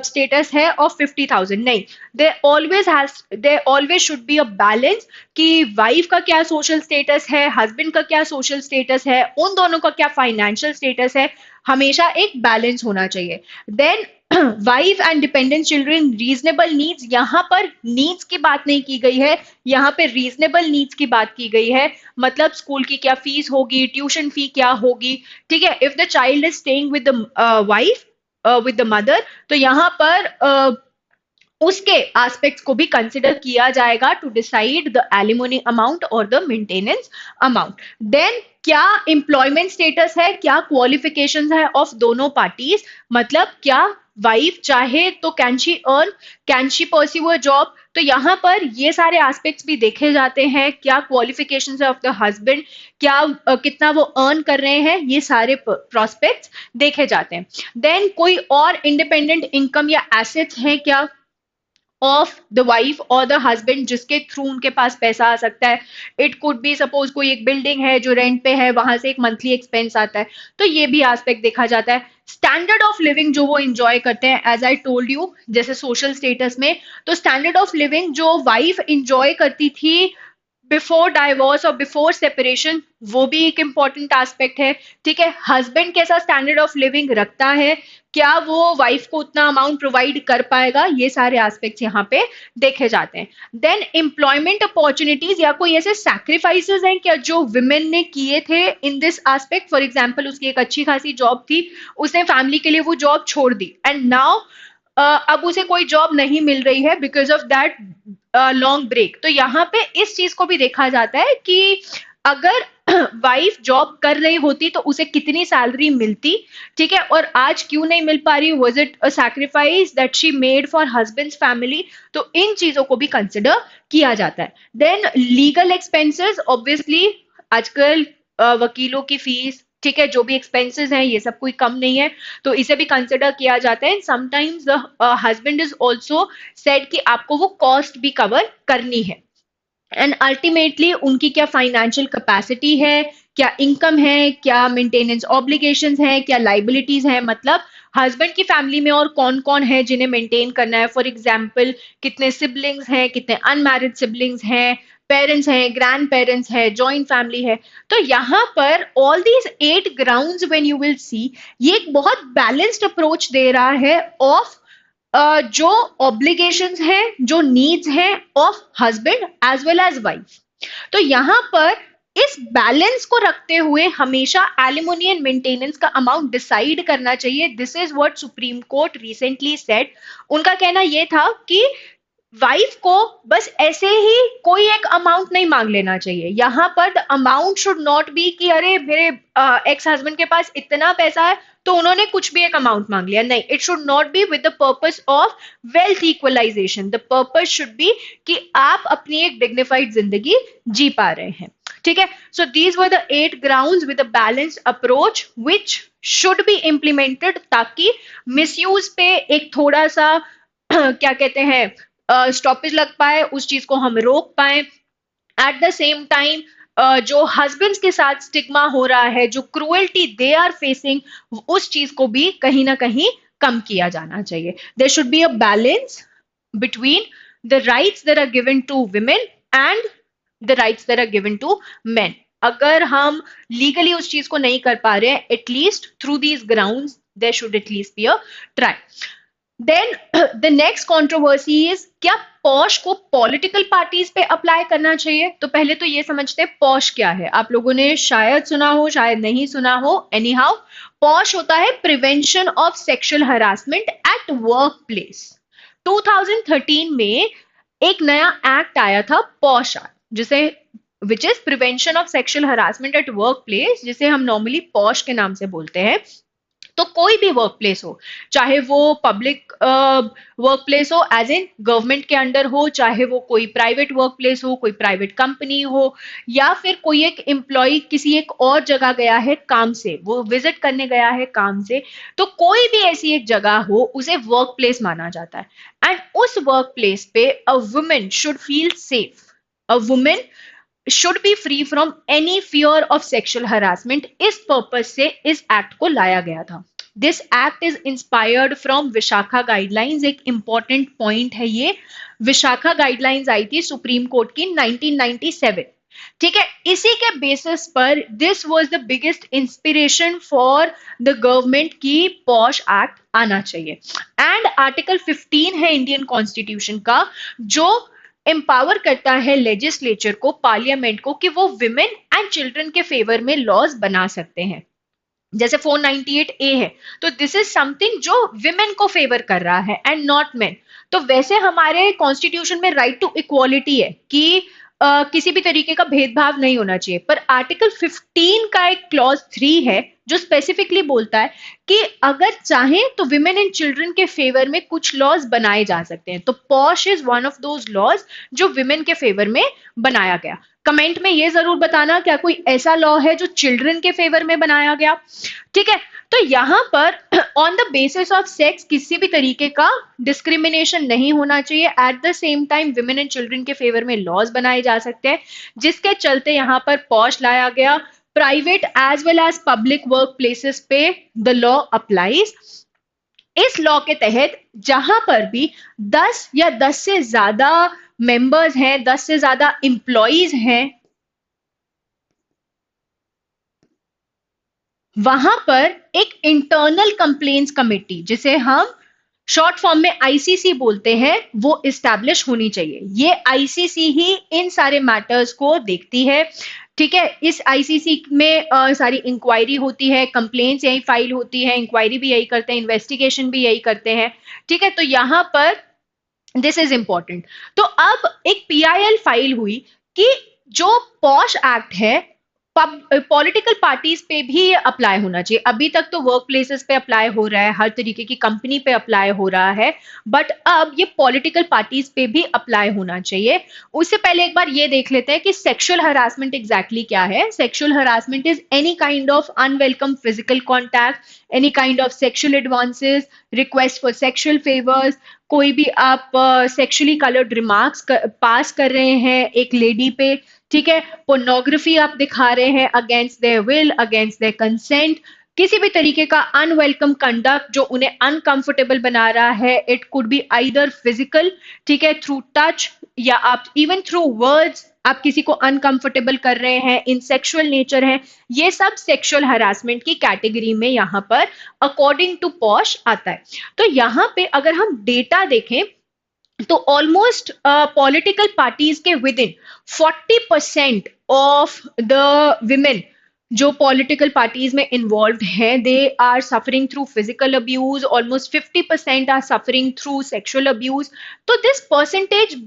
S1: स्टेटस है ऑफ 50,000। नहीं, they always should be a balance कि वाइफ का क्या सोशल स्टेटस है, हस्बैंड का क्या सोशल स्टेटस है, उन दोनों का क्या फाइनेंशियल स्टेटस है, हमेशा एक बैलेंस होना चाहिए। Then wife and dependent children reasonable needs, यहां पर नीड्स की बात नहीं की गई है, यहाँ पे रीजनेबल नीड्स की बात की गई है। मतलब स्कूल की क्या फीस होगी, ट्यूशन फी क्या होगी। ठीक है, if the child is staying with the wife with the mother, तो यहाँ पर उसके एस्पेक्ट्स को भी कंसिडर किया जाएगा to decide the alimony amount और द मेंटेनेंस अमाउंट। देन क्या एम्प्लॉयमेंट स्टेटस है, क्या क्वालिफिकेशंस है ऑफ दोनों पार्टीज, मतलब क्या वाइफ चाहे तो can she pursue a job. तो यहाँ पर ये सारे एस्पेक्ट्स भी देखे जाते हैं, क्या क्वालिफिकेशंस है ऑफ द हस्बैंड, क्या कितना वो अर्न कर रहे हैं, ये सारे प्रोस्पेक्ट्स देखे जाते हैं। देन कोई और इंडिपेंडेंट इनकम या एसेट्स हैं क्या ऑफ द वाइफ और द हस्बैंड जिसके थ्रू उनके पास पैसा आ सकता है। इट कुड बी सपोज कोई एक बिल्डिंग है जो रेंट पे है, वहां से एक मंथली एक्सपेंस आता है, तो ये भी एस्पेक्ट देखा जाता है। स्टैंडर्ड ऑफ लिविंग जो वो इंजॉय करते हैं, एज आई टोल्ड यू, जैसे सोशल स्टेटस में, तो स्टैंडर्ड ऑफ लिविंग जो वाइफ इंजॉय करती थी बिफोर डाइवोर्स और बिफोर सेपरेशन, वो भी एक इम्पॉर्टेंट एस्पेक्ट है। ठीक है, हस्बैंड कैसा स्टैंडर्ड ऑफ लिविंग रखता है, क्या वो वाइफ को उतना अमाउंट प्रोवाइड कर पाएगा, ये सारे एस्पेक्ट्स यहाँ पे देखे जाते हैं। देन एम्प्लॉयमेंट अपॉर्चुनिटीज, या कोई ऐसे सैक्रिफाइसेस हैं क्या जो विमेन ने किए थे in this aspect. For example, उसकी एक अच्छी खासी जॉब थी, उसने फैमिली के लिए वो जॉब छोड़ दी, एंड नाउ अब उसे कोई जॉब नहीं मिल रही है because of that long break. तो यहाँ पे इस चीज को भी देखा जाता है कि अगर वाइफ जॉब कर रही होती तो उसे कितनी सैलरी मिलती। ठीक है, और आज क्यों नहीं मिल पा रही, was it a sacrifice that she made for husband's family. तो इन चीजों को भी कंसिडर किया जाता है। देन लीगल एक्सपेंसेस, ऑब्वियसली आजकल वकीलों की फीस, ठीक है, जो भी एक्सपेंसेस हैं ये सब कोई कम नहीं है, तो इसे भी कंसिडर किया जाता है। Sometimes the husband is also said कि आपको वो कॉस्ट भी कवर करनी है। एंड अल्टीमेटली उनकी क्या फाइनेंशियल कैपेसिटी है, क्या इनकम है, क्या मेंटेनेंस ऑब्लिगेशंस हैं, क्या लाइबिलिटीज हैं, मतलब हस्बैंड की फैमिली में और कौन कौन है जिन्हें मेंटेन करना है। फॉर एग्जाम्पल, कितने सिबलिंग्स हैं, कितने अनमैरिड सिबलिंग्स हैं, पेरेंट्स हैं, ग्रैंड पेरेंट्स है, जॉइंट फैमिली है। तो यहाँ पर all these 8 grounds when you will see, ये एक बहुत बैलेंस्ड अप्रोच दे रहा है ऑफ जो ऑब्लिगेशंस हैं, जो नीड्स हैं of husband as well as wife. तो यहाँ पर इस बैलेंस को रखते हुए हमेशा एलिमोनी एंड मेंटेनेंस का अमाउंट डिसाइड करना चाहिए। This is what Supreme Court recently said. उनका कहना यह था कि वाइफ को बस ऐसे ही कोई एक अमाउंट नहीं मांग लेना चाहिए। यहाँ पर the amount should not B कि अरे मेरे एक्स हस्बैंड के पास इतना पैसा है तो उन्होंने कुछ भी एक अमाउंट मांग लिया, नहीं, it should not be with the purpose of wealth equalisation. The purpose should be कि आप अपनी एक डिग्निफाइड जिंदगी जी पा रहे हैं। ठीक है, so these were the 8 grounds with a balanced approach which should be implemented, ताकि मिसयूज पे एक थोड़ा सा क्या कहते हैं स्टॉपेज लग पाए, उस चीज को हम रोक पाए। एट द सेम टाइम जो हस्बैंड्स के साथ स्टिग्मा हो रहा है, जो क्रूएल्टी दे आर फेसिंग, उस चीज को भी कहीं ना कहीं कम किया जाना चाहिए। There should be a balance between the rights that are given to women and the rights that are given to men। अगर हम लीगली उस चीज को नहीं कर पा रहे हैं, at least through these grounds there should at least be a try. Then the next controversy is, क्या पॉश को पॉलिटिकल पार्टीज पे अप्लाई करना चाहिए। तो पहले तो ये समझते हैं पॉश क्या है। आप लोगों ने शायद सुना हो, शायद नहीं सुना हो, एनी हाउ पॉश होता है prevention of sexual harassment at work place. 2013 में एक नया एक्ट आया था, पॉश एक्ट, जिसे which is prevention of sexual harassment at work place, जिसे हम नॉर्मली पॉश के नाम से बोलते हैं। तो कोई भी वर्क प्लेस हो, चाहे वो पब्लिक वर्क प्लेस हो एज इन गवर्नमेंट के अंडर हो, चाहे वो कोई प्राइवेट वर्क प्लेस हो, कोई प्राइवेट कंपनी हो, या फिर कोई एक एम्प्लॉय किसी एक और जगह गया है काम से, वो विजिट करने गया है काम से, तो कोई भी ऐसी एक जगह हो उसे वर्क प्लेस माना जाता है। एंड उस वर्क प्लेस पे a women should feel safe, a women should be free from any fear of sexual harassment। इस पर्पस से इस एक्ट को लाया गया था। This act is inspired from Vishakha guidelines. एक इंपॉर्टेंट पॉइंट है ये, विशाखा गाइडलाइंस आई थी सुप्रीम कोर्ट की 1997। ठीक है, इसी के बेसिस पर this was the biggest inspiration for the government की पॉश एक्ट आना चाहिए। एंड आर्टिकल 15 है इंडियन कॉन्स्टिट्यूशन का, जो एम्पावर करता है लेजिस्लेचर को, पार्लियामेंट को, कि वो विमेन एंड चिल्ड्रन के फेवर में लॉज बना सकते हैं। जैसे 498A है, तो दिस इज समथिंग जो विमेन को फेवर कर रहा है एंड नॉट मेन। तो वैसे हमारे कॉन्स्टिट्यूशन में राइट टू इक्वालिटी है कि किसी भी तरीके का भेदभाव नहीं होना चाहिए, पर आर्टिकल 15 का एक क्लॉज 3 है जो स्पेसिफिकली बोलता है कि अगर चाहें तो विमेन एंड चिल्ड्रन के फेवर में कुछ लॉज बनाए जा सकते हैं। तो POSH is one of those laws जो विमेन के फेवर में बनाया गया। कमेंट में ये जरूर बताना क्या कोई ऐसा लॉ है जो चिल्ड्रन के फेवर में बनाया गया। ठीक है, तो यहां पर on the basis of sex किसी भी तरीके का डिस्क्रिमिनेशन नहीं होना चाहिए। Eight the same time women and children के फेवर में लॉज बनाए जा सकते हैं, जिसके चलते यहां पर पॉश लाया गया। Private as well as public work places पे द लॉ अप्लाइज। इस लॉ के तहत जहां पर भी 10 या 10 से ज्यादा मेंबर्स हैं, 10 से ज्यादा एम्प्लॉइज हैं, वहां पर एक इंटरनल कंप्लेंट्स कमेटी, जिसे हम शॉर्ट फॉर्म में आईसीसी बोलते हैं, वो इस्टेब्लिश होनी चाहिए। ये आईसीसी ही इन सारे मैटर्स को देखती है। ठीक है, इस आईसीसी में सारी इंक्वायरी होती है, कंप्लेंट्स यही फाइल होती है, इंक्वायरी भी यही करते हैं, इन्वेस्टिगेशन भी यही करते हैं। ठीक है, तो यहाँ पर दिस इज इंपॉर्टेंट। तो अब एक पीआईएल फाइल हुई कि जो पॉश एक्ट है, पॉलिटिकल पार्टीज पे भी ये अप्लाई होना चाहिए। अभी तक तो वर्क प्लेसेस पे अप्लाई हो रहा है, हर तरीके की कंपनी पे अप्लाई हो रहा है, बट अब ये पॉलिटिकल पार्टीज पे भी अप्लाई होना चाहिए। उससे पहले एक बार ये देख लेते हैं कि सेक्सुअल हरासमेंट एग्जैक्टली क्या है। Sexual harassment is any kind of unwelcome physical contact, any kind of sexual advances, request for sexual favours, कोई भी आप सेक्सुअली कलर्ड रिमार्क्स पास कर रहे हैं एक लेडी पे, ठीक है, पोर्नोग्राफी आप दिखा रहे हैं against their will, against their consent, किसी भी तरीके का अनवेलकम कंडक्ट जो उन्हें अनकंफर्टेबल बना रहा है, it could be either physical, ठीक है, थ्रू टच, या आप इवन थ्रू वर्ड्स आप किसी को अनकंफर्टेबल कर रहे हैं, इन सेक्सुअल नेचर है, ये सब सेक्सुअल हरासमेंट की कैटेगरी में यहाँ पर अकॉर्डिंग टू पॉश आता है। तो यहाँ पे अगर हम डेटा देखें तो ऑलमोस्ट पॉलिटिकल पार्टीज के within 40% of the women जो पॉलिटिकल पार्टीज में इन्वॉल्व हैं, they are suffering through physical abuse, almost 50% are suffering through sexual abuse. तो this percentage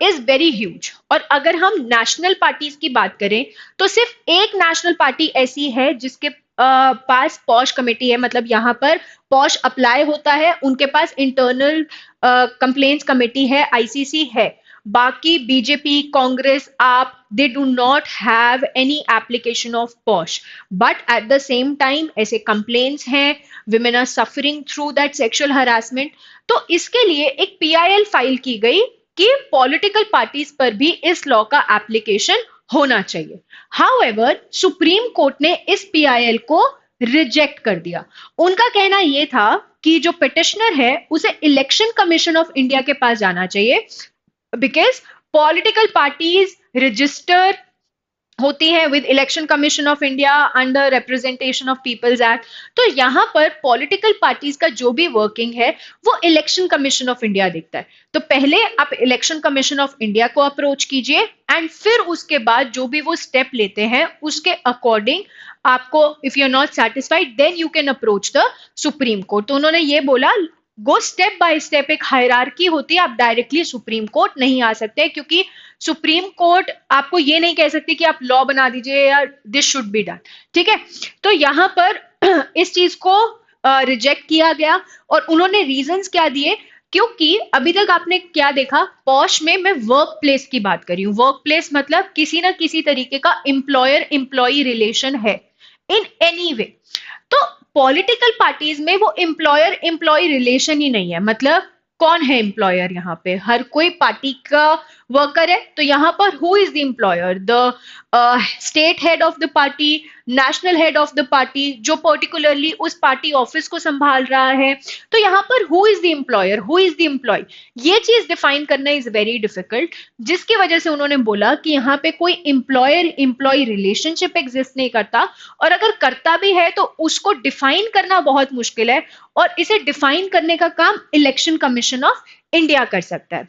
S1: is very huge. और अगर हम नेशनल पार्टीज की बात करें तो सिर्फ एक नेशनल पार्टी ऐसी है जिसके पास पॉश कमेटी है, मतलब यहाँ पर पॉश अप्लाई होता है, उनके पास इंटरनल कंप्लेंट्स कमेटी है, आईसीसी है। बाकी BJP, Congress, AAP, they do not have any application of POSH, but at the same time ऐसे कंप्लेंट्स हैं, women are suffering through that sexual harassment. तो इसके लिए एक पीआईएल फाइल की गई कि पॉलिटिकल पार्टीज पर भी इस लॉ का एप्लीकेशन होना चाहिए। हाउएवर सुप्रीम कोर्ट ने इस पीआईएल को रिजेक्ट कर दिया। उनका कहना यह था कि जो पिटिशनर है उसे इलेक्शन कमीशन ऑफ इंडिया के पास जाना चाहिए, बिकॉज पॉलिटिकल पार्टीज रजिस्टर होती है with election commission of India under representation of people's act. तो यहां पर पॉलिटिकल पार्टीज का जो भी वर्किंग है वो इलेक्शन कमीशन ऑफ इंडिया देखता है। तो पहले आप इलेक्शन कमीशन ऑफ इंडिया को अप्रोच कीजिए एंड फिर उसके बाद जो भी वो स्टेप लेते हैं उसके अकॉर्डिंग आपको, if you are not satisfied then you can approach the Supreme Court. तो उन्होंने ये बोला, गो स्टेप बाय स्टेप, एक हायरार्की होती है, आप डायरेक्टली सुप्रीम कोर्ट नहीं आ सकते, क्योंकि सुप्रीम कोर्ट आपको ये नहीं कह सकती कि आप लॉ बना दीजिए या दिस शुड बी डन। ठीक है, तो यहां पर इस चीज को रिजेक्ट किया गया। और उन्होंने रीजंस क्या दिए, क्योंकि अभी तक आपने क्या देखा, पॉश में मैं वर्क प्लेस की बात कर रही हूँ। वर्क प्लेस मतलब किसी ना किसी तरीके का एम्प्लॉयर एम्प्लॉई रिलेशन है इन एनी वे। तो पॉलिटिकल पार्टीज में वो एम्प्लॉयर एम्प्लॉय रिलेशन ही नहीं है। मतलब कौन है एम्प्लॉयर, यहाँ पे हर कोई पार्टी का वर्कर है। तो यहाँ पर who is the employer, the state head of the party, national head of the party, जो पर्टिकुलरली उस पार्टी ऑफिस को संभाल रहा है। तो यहाँ पर who is the employer, who is the employee, ये चीज डिफाइन करना इज वेरी डिफिकल्ट, जिसकी वजह से उन्होंने बोला कि यहाँ पे कोई एम्प्लॉयर एम्प्लॉय रिलेशनशिप एग्जिस्ट नहीं करता, और अगर करता भी है तो उसको डिफाइन करना बहुत मुश्किल है, और इसे डिफाइन करने का काम इलेक्शन कमीशन ऑफ इंडिया कर सकता है।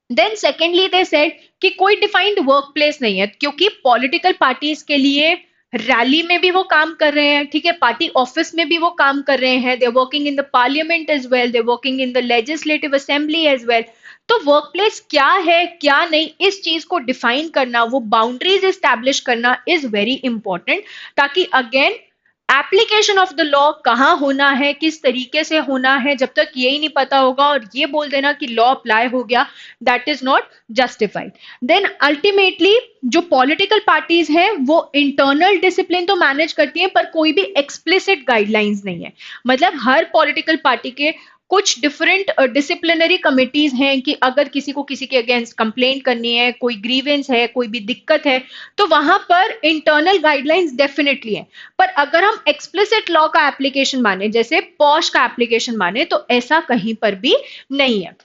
S1: देन सेकेंडली दे सेड कि कोई डिफाइंड वर्क प्लेस नहीं है, क्योंकि पॉलिटिकल पार्टीज के लिए रैली में भी वो काम कर रहे हैं, ठीक है, पार्टी ऑफिस में भी वो काम कर रहे हैं, they working in the parliament as well, they working in the legislative assembly as well. तो वर्क प्लेस क्या है क्या नहीं, इस चीज को डिफाइन करना, वो बाउंड्रीज एस्टैब्लिश करना इज वेरी इंपॉर्टेंट, ताकि again application of the law कहाँ होना है, किस तरीके से होना है, जब तक यही नहीं पता होगा और ये बोल देना कि लॉ अप्लाई हो गया, that is not justified. Then ultimately जो पॉलिटिकल पार्टीज हैं वो इंटरनल डिसिप्लिन तो मैनेज करती हैं, पर कोई भी एक्सप्लिसिट गाइडलाइंस नहीं है। मतलब हर पॉलिटिकल पार्टी के कुछ डिफरेंट डिसिप्लिनरी कमिटीज हैं कि अगर किसी को किसी के अगेंस्ट कंप्लेंट करनी है, कोई ग्रीवेंस है, कोई भी दिक्कत है, तो वहां पर इंटरनल गाइडलाइंस डेफिनेटली है। पर अगर हम एक्सप्लिसिट लॉ का एप्लीकेशन माने, जैसे पॉश का एप्लीकेशन माने, तो ऐसा कहीं पर भी नहीं है।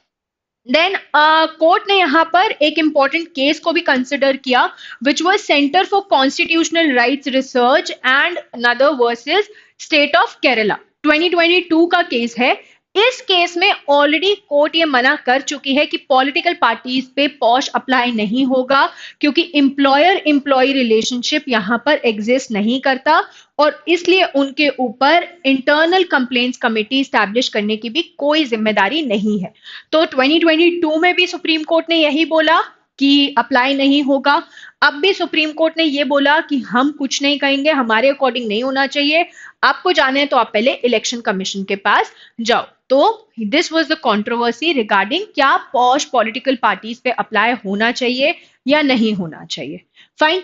S1: देन कोर्ट ने यहाँ पर एक इंपॉर्टेंट केस को भी कंसिडर किया, which was centre for constitutional rights research and नदर वर्सेस स्टेट ऑफ केरला। 2022 का केस है। इस केस में ऑलरेडी कोर्ट ये मना कर चुकी है कि पॉलिटिकल पार्टीज पे पॉश अप्लाई नहीं होगा, क्योंकि एम्प्लॉयर एम्प्लॉय रिलेशनशिप यहां पर एग्जिस्ट नहीं करता, और इसलिए उनके ऊपर इंटरनल कंप्लेंट्स कमेटी स्टैब्लिश करने की भी कोई जिम्मेदारी नहीं है। तो 2022 में भी सुप्रीम कोर्ट ने यही बोला कि अप्लाई नहीं होगा। अब भी सुप्रीम कोर्ट ने ये बोला कि हम कुछ नहीं कहेंगे, हमारे अकॉर्डिंग नहीं होना चाहिए। आपको जाना है तो आप पहले इलेक्शन कमीशन के पास जाओ। तो this was the controversy regarding क्या पॉश पॉलिटिकल पार्टीज पे अप्लाई होना चाहिए या नहीं होना चाहिए। Fine,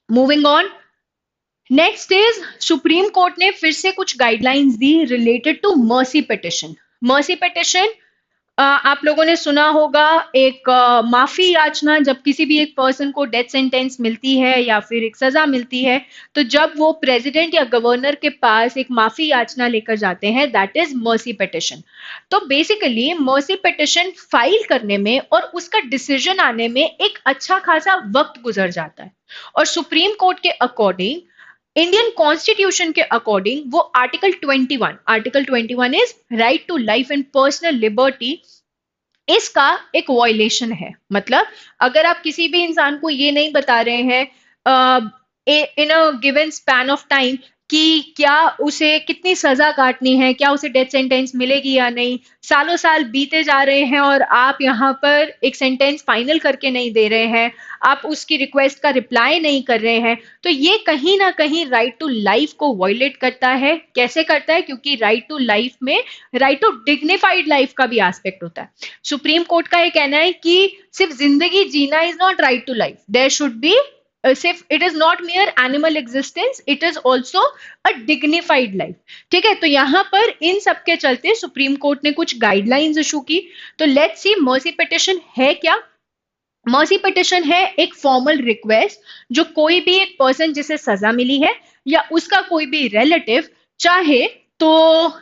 S1: moving on. Next is Supreme Court ने फिर से कुछ गाइडलाइंस दी related to mercy petition. Mercy petition आप लोगों ने सुना होगा, एक माफी याचना, जब किसी भी एक पर्सन को डेथ सेंटेंस मिलती है या फिर एक सजा मिलती है, तो जब वो प्रेसिडेंट या गवर्नर के पास एक माफी याचना लेकर जाते हैं, दैट इज मर्सी पिटिशन। तो बेसिकली मर्सी पिटिशन फाइल करने में और उसका डिसीजन आने में एक अच्छा खासा वक्त गुजर जाता है, और सुप्रीम कोर्ट के अकॉर्डिंग, इंडियन कॉन्स्टिट्यूशन के अकॉर्डिंग, वो article 21 is right to life and personal liberty, इसका एक वायलेशन है। मतलब अगर आप किसी भी इंसान को ये नहीं बता रहे हैं in a given span of time कि क्या उसे कितनी सजा काटनी है, क्या उसे डेथ सेंटेंस मिलेगी या नहीं, सालों साल बीते जा रहे हैं और आप यहाँ पर एक सेंटेंस फाइनल करके नहीं दे रहे हैं, आप उसकी रिक्वेस्ट का रिप्लाई नहीं कर रहे हैं, तो ये कहीं ना कहीं राइट टू लाइफ को वायलेट करता है। कैसे करता है? क्योंकि राइट टू लाइफ में राइट टू डिग्निफाइड लाइफ का भी एस्पेक्ट होता है। सुप्रीम कोर्ट का ये कहना है कि सिर्फ जिंदगी जीना is not right to life, there should be सिर्फ, it is not mere animal existence, it is also a dignified life. ठीक है, तो यहां पर इन सब के चलते सुप्रीम कोर्ट ने कुछ गाइडलाइंस इशू की। तो लेट्स सी मर्सी पिटिशन है क्या। मर्सी पिटिशन है एक फॉर्मल रिक्वेस्ट जो कोई भी एक पर्सन जिसे सजा मिली है या उसका कोई भी रिलेटिव चाहे तो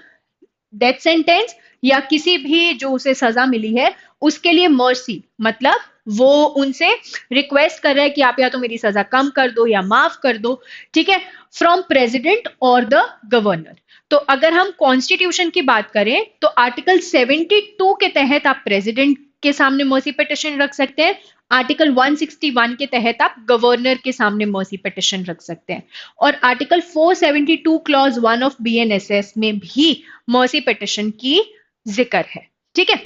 S1: डेथ सेंटेंस या किसी भी जो उसे सजा मिली है उसके लिए मर्सी, मतलब वो उनसे रिक्वेस्ट कर रहा है कि आप या तो मेरी सजा कम कर दो या माफ कर दो। ठीक है, फ्रॉम प्रेसिडेंट और द गवर्नर। तो अगर हम कॉन्स्टिट्यूशन की बात करें तो आर्टिकल 72 के तहत आप प्रेसिडेंट के सामने मर्सी पिटिशन रख सकते हैं, आर्टिकल 161 के तहत आप गवर्नर के सामने मर्सी पिटिशन रख सकते हैं, और आर्टिकल 472 क्लॉज 1 ऑफ बीएनएसएस में भी मर्सी पिटिशन की जिक्र है। ठीक है,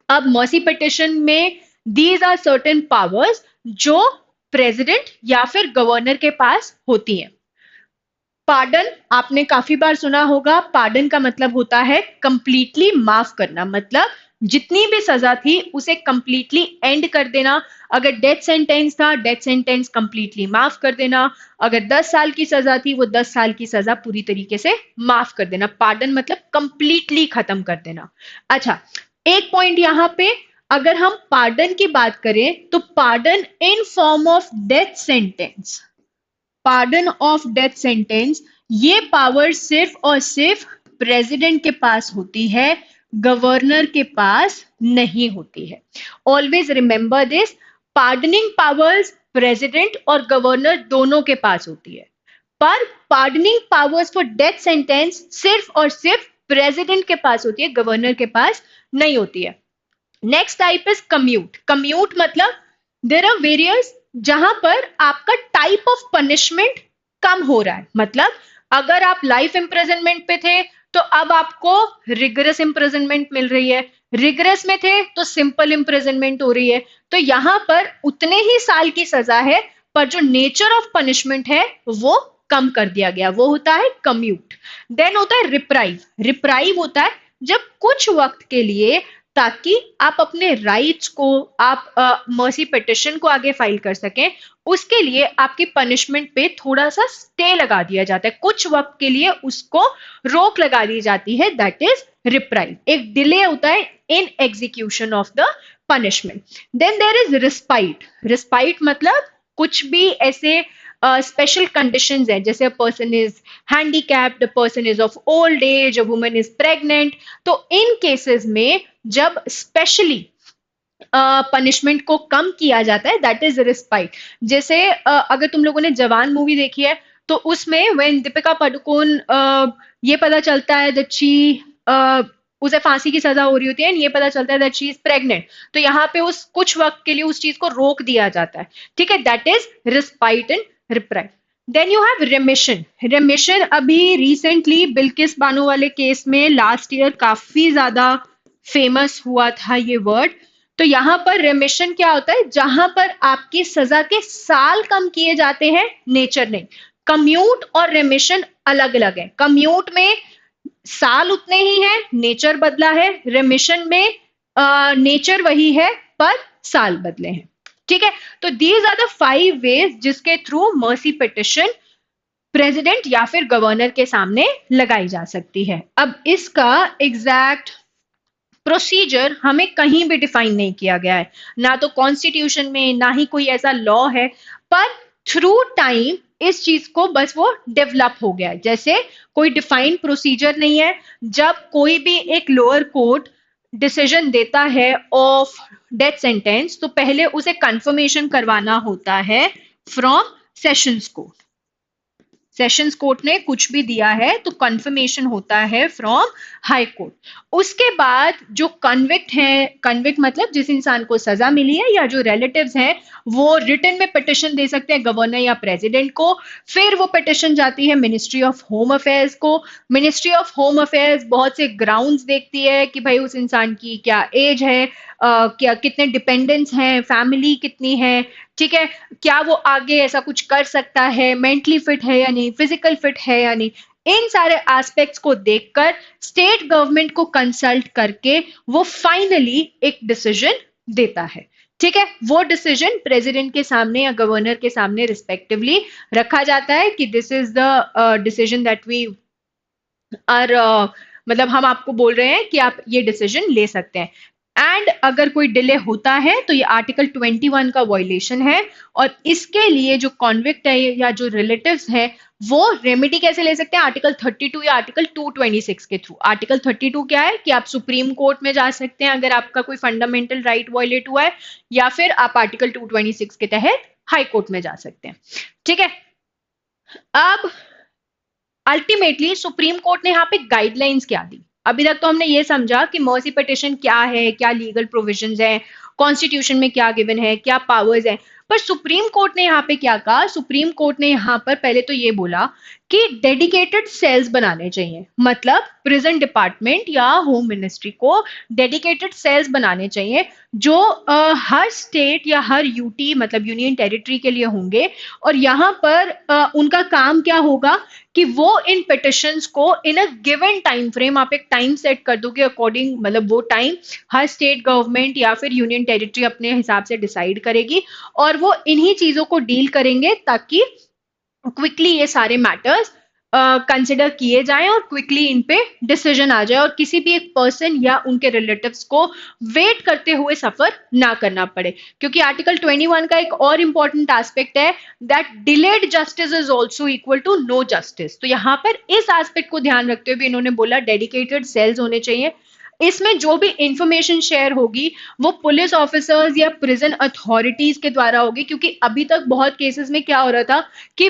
S1: अब मर्सी पिटिशन में दीज आर सर्टेन पावर्स जो प्रेसिडेंट या फिर गवर्नर के पास होती हैं। पार्डन आपने काफी बार सुना होगा, पार्डन का मतलब होता है कंप्लीटली माफ करना, मतलब जितनी भी सजा थी उसे कंप्लीटली एंड कर देना। अगर डेथ सेंटेंस था, डेथ सेंटेंस कंप्लीटली माफ कर देना। अगर 10 साल की सजा थी, वो 10 साल की सजा पूरी तरीके से माफ कर देना। पार्डन मतलब कंप्लीटली खत्म कर देना। अच्छा, एक पॉइंट यहां पे, अगर हम पार्डन की बात करें तो pardon in form of death sentence, pardon of death sentence, ये पावर सिर्फ और सिर्फ प्रेसिडेंट के पास होती है, गवर्नर के पास नहीं होती है। Always remember this, pardoning powers president और गवर्नर दोनों के पास होती है, पर pardoning powers for death sentence सिर्फ और सिर्फ प्रेसिडेंट के पास होती है, गवर्नर के पास नहीं होती है। Next type is commute. Commute मतलब देयर आर वेरियस, जहां पर आपका टाइप ऑफ पनिशमेंट कम हो रहा है। मतलब अगर आप लाइफ इंप्रिजनमेंट पे थे तो अब आपको रिगरस इंप्रिजनमेंट मिल रही है, रिगरस में थे तो सिंपल इंप्रिजनमेंट हो रही है। तो यहां पर उतने ही साल की सजा है, पर जो नेचर ऑफ पनिशमेंट है वो कम कर दिया गया, वो होता है कम्यूट। देन होता है रिप्राइव। रिप्राइव होता है जब कुछ वक्त के लिए, ताकि आप अपने राइट्स को, आप मर्सी पिटिशन को आगे फाइल कर सकें, उसके लिए आपकी पनिशमेंट पे थोड़ा सा स्टे लगा दिया जाता है, कुछ वक्त के लिए उसको रोक लगा दी जाती है, दैट इज रिप्राइव। एक डिले होता है in execution of the punishment. Then there is respite. Respite मतलब कुछ भी ऐसे स्पेशल कंडीशंस है, जैसे a person is handicapped, a person is of old age, a woman is pregnant, तो इन केसेस में जब स्पेशली पनिशमेंट को कम किया जाता है, दैट इज रिस्पाइट। जैसे अगर तुम लोगों ने जवान मूवी देखी है, तो उसमें व्हेन दीपिका पादुकोण ये पता चलता है दैट शी उसे फांसी की सजा हो रही होती है and ये पता चलता है दैट शी इज प्रेग्नेंट, तो यहाँ पे उस कुछ वक्त के लिए उस चीज को रोक दिया जाता है। ठीक है, that is respite and reprieve. Then you have remission. Remission अभी रिसेंटली बिल्किस बानो वाले केस में लास्ट ईयर काफी ज्यादा फेमस हुआ था ये वर्ड। तो यहाँ पर रेमिशन क्या होता है, जहां पर आपकी सजा के साल कम किए जाते हैं, नेचर नहीं। कम्यूट और रेमिशन अलग अलग है। कम्यूट में साल उतने ही हैं, नेचर बदला है। रेमिशन में नेचर वही है पर साल बदले हैं। ठीक है, तो दीज आर द 5 वेज जिसके थ्रू मर्सी पिटिशन प्रेसिडेंट या फिर गवर्नर के सामने लगाई जा सकती है। अब इसका एग्जैक्ट प्रोसीजर हमें कहीं भी डिफाइन नहीं किया गया है, ना तो कॉन्स्टिट्यूशन में, ना ही कोई ऐसा लॉ है, पर थ्रू टाइम इस चीज को बस वो डेवलप हो गया है। जैसे कोई डिफाइंड प्रोसीजर नहीं है, जब कोई भी एक लोअर कोर्ट डिसीजन देता है ऑफ डेथ सेंटेंस, तो पहले उसे कंफर्मेशन करवाना होता है from sessions court. Sessions court ने कुछ भी दिया है तो कंफर्मेशन होता है फ्रॉम हाई कोर्ट। उसके बाद जो कन्विक्ट है, कन्विक्ट मतलब जिस इंसान को सजा मिली है या जो रिलेटिव्स हैं, वो रिटन में पिटिशन दे सकते हैं गवर्नर या प्रेसिडेंट को। फिर वो पिटिशन जाती है मिनिस्ट्री ऑफ होम अफेयर्स को। मिनिस्ट्री ऑफ होम अफेयर्स बहुत से ग्राउंड्स देखती है कि भाई उस इंसान की क्या एज है, क्या कितने डिपेंडेंट्स हैं, फैमिली कितनी है, ठीक है, क्या वो आगे ऐसा कुछ कर सकता है, मेंटली फिट है या नहीं, फिजिकल फिट है या नहीं। इन सारे एस्पेक्ट्स को देखकर स्टेट गवर्नमेंट को कंसल्ट करके वो फाइनली एक डिसीजन देता है। ठीक है, वो डिसीजन प्रेसिडेंट के सामने या गवर्नर के सामने रिस्पेक्टिवली रखा जाता है कि this is the decision that we are, मतलब हम आपको बोल रहे हैं कि आप ये डिसीजन ले सकते हैं। एंड अगर कोई डिले होता है तो ये आर्टिकल 21 का वायलेशन है, और इसके लिए जो कॉन्विक्ट है या जो रिलेटिव्स हैं, वो रेमेडी कैसे ले सकते हैं, आर्टिकल 32 या आर्टिकल 226 के थ्रू। आर्टिकल 32 क्या है कि आप सुप्रीम कोर्ट में जा सकते हैं अगर आपका कोई फंडामेंटल राइट वायलेट हुआ है, या फिर आप आर्टिकल 226 के तहत हाई कोर्ट में जा सकते हैं। ठीक है, अब अल्टीमेटली सुप्रीम कोर्ट ने यहाँ पे गाइडलाइंस क्या दी। अभी तक तो हमने ये समझा कि मर्सी पिटिशन क्या है, क्या लीगल प्रोविजंस हैं, कॉन्स्टिट्यूशन में क्या गिवन है, क्या पावर्स हैं, पर सुप्रीम कोर्ट ने यहाँ पे क्या कहा। सुप्रीम कोर्ट ने यहाँ पर पहले तो ये बोला कि डेडिकेटेड सेल्स बनाने चाहिए, मतलब प्रिजन डिपार्टमेंट या होम मिनिस्ट्री को डेडिकेटेड सेल्स बनाने चाहिए जो हर स्टेट या हर यूटी मतलब यूनियन टेरिटरी के लिए होंगे। और यहाँ पर उनका काम क्या होगा कि वो इन पिटिशंस को इन अ गिवन टाइम फ्रेम, आप एक टाइम सेट कर दोगे अकॉर्डिंग, मतलब वो टाइम हर स्टेट गवर्नमेंट या फिर यूनियन टेरिटरी अपने हिसाब से डिसाइड करेगी, और वो इन्हीं चीजों को डील करेंगे ताकि क्विकली ये सारे मैटर्स कंसिडर किए जाएं और क्विकली इन पे डिसीजन आ जाए, और किसी भी एक पर्सन या उनके रिलेटिव्स को वेट करते हुए सफर ना करना पड़े। क्योंकि आर्टिकल 21 का एक और इंपॉर्टेंट एस्पेक्ट है that delayed justice is also equal to no justice. तो यहाँ पर इस एस्पेक्ट को ध्यान रखते हुए भी इन्होंने बोला डेडिकेटेड सेल्स होने चाहिए। इसमें जो भी इंफॉर्मेशन शेयर होगी वो पुलिस ऑफिसर्स या प्रिजन अथॉरिटीज के द्वारा होगी, क्योंकि अभी तक बहुत केसेस में क्या हो रहा था कि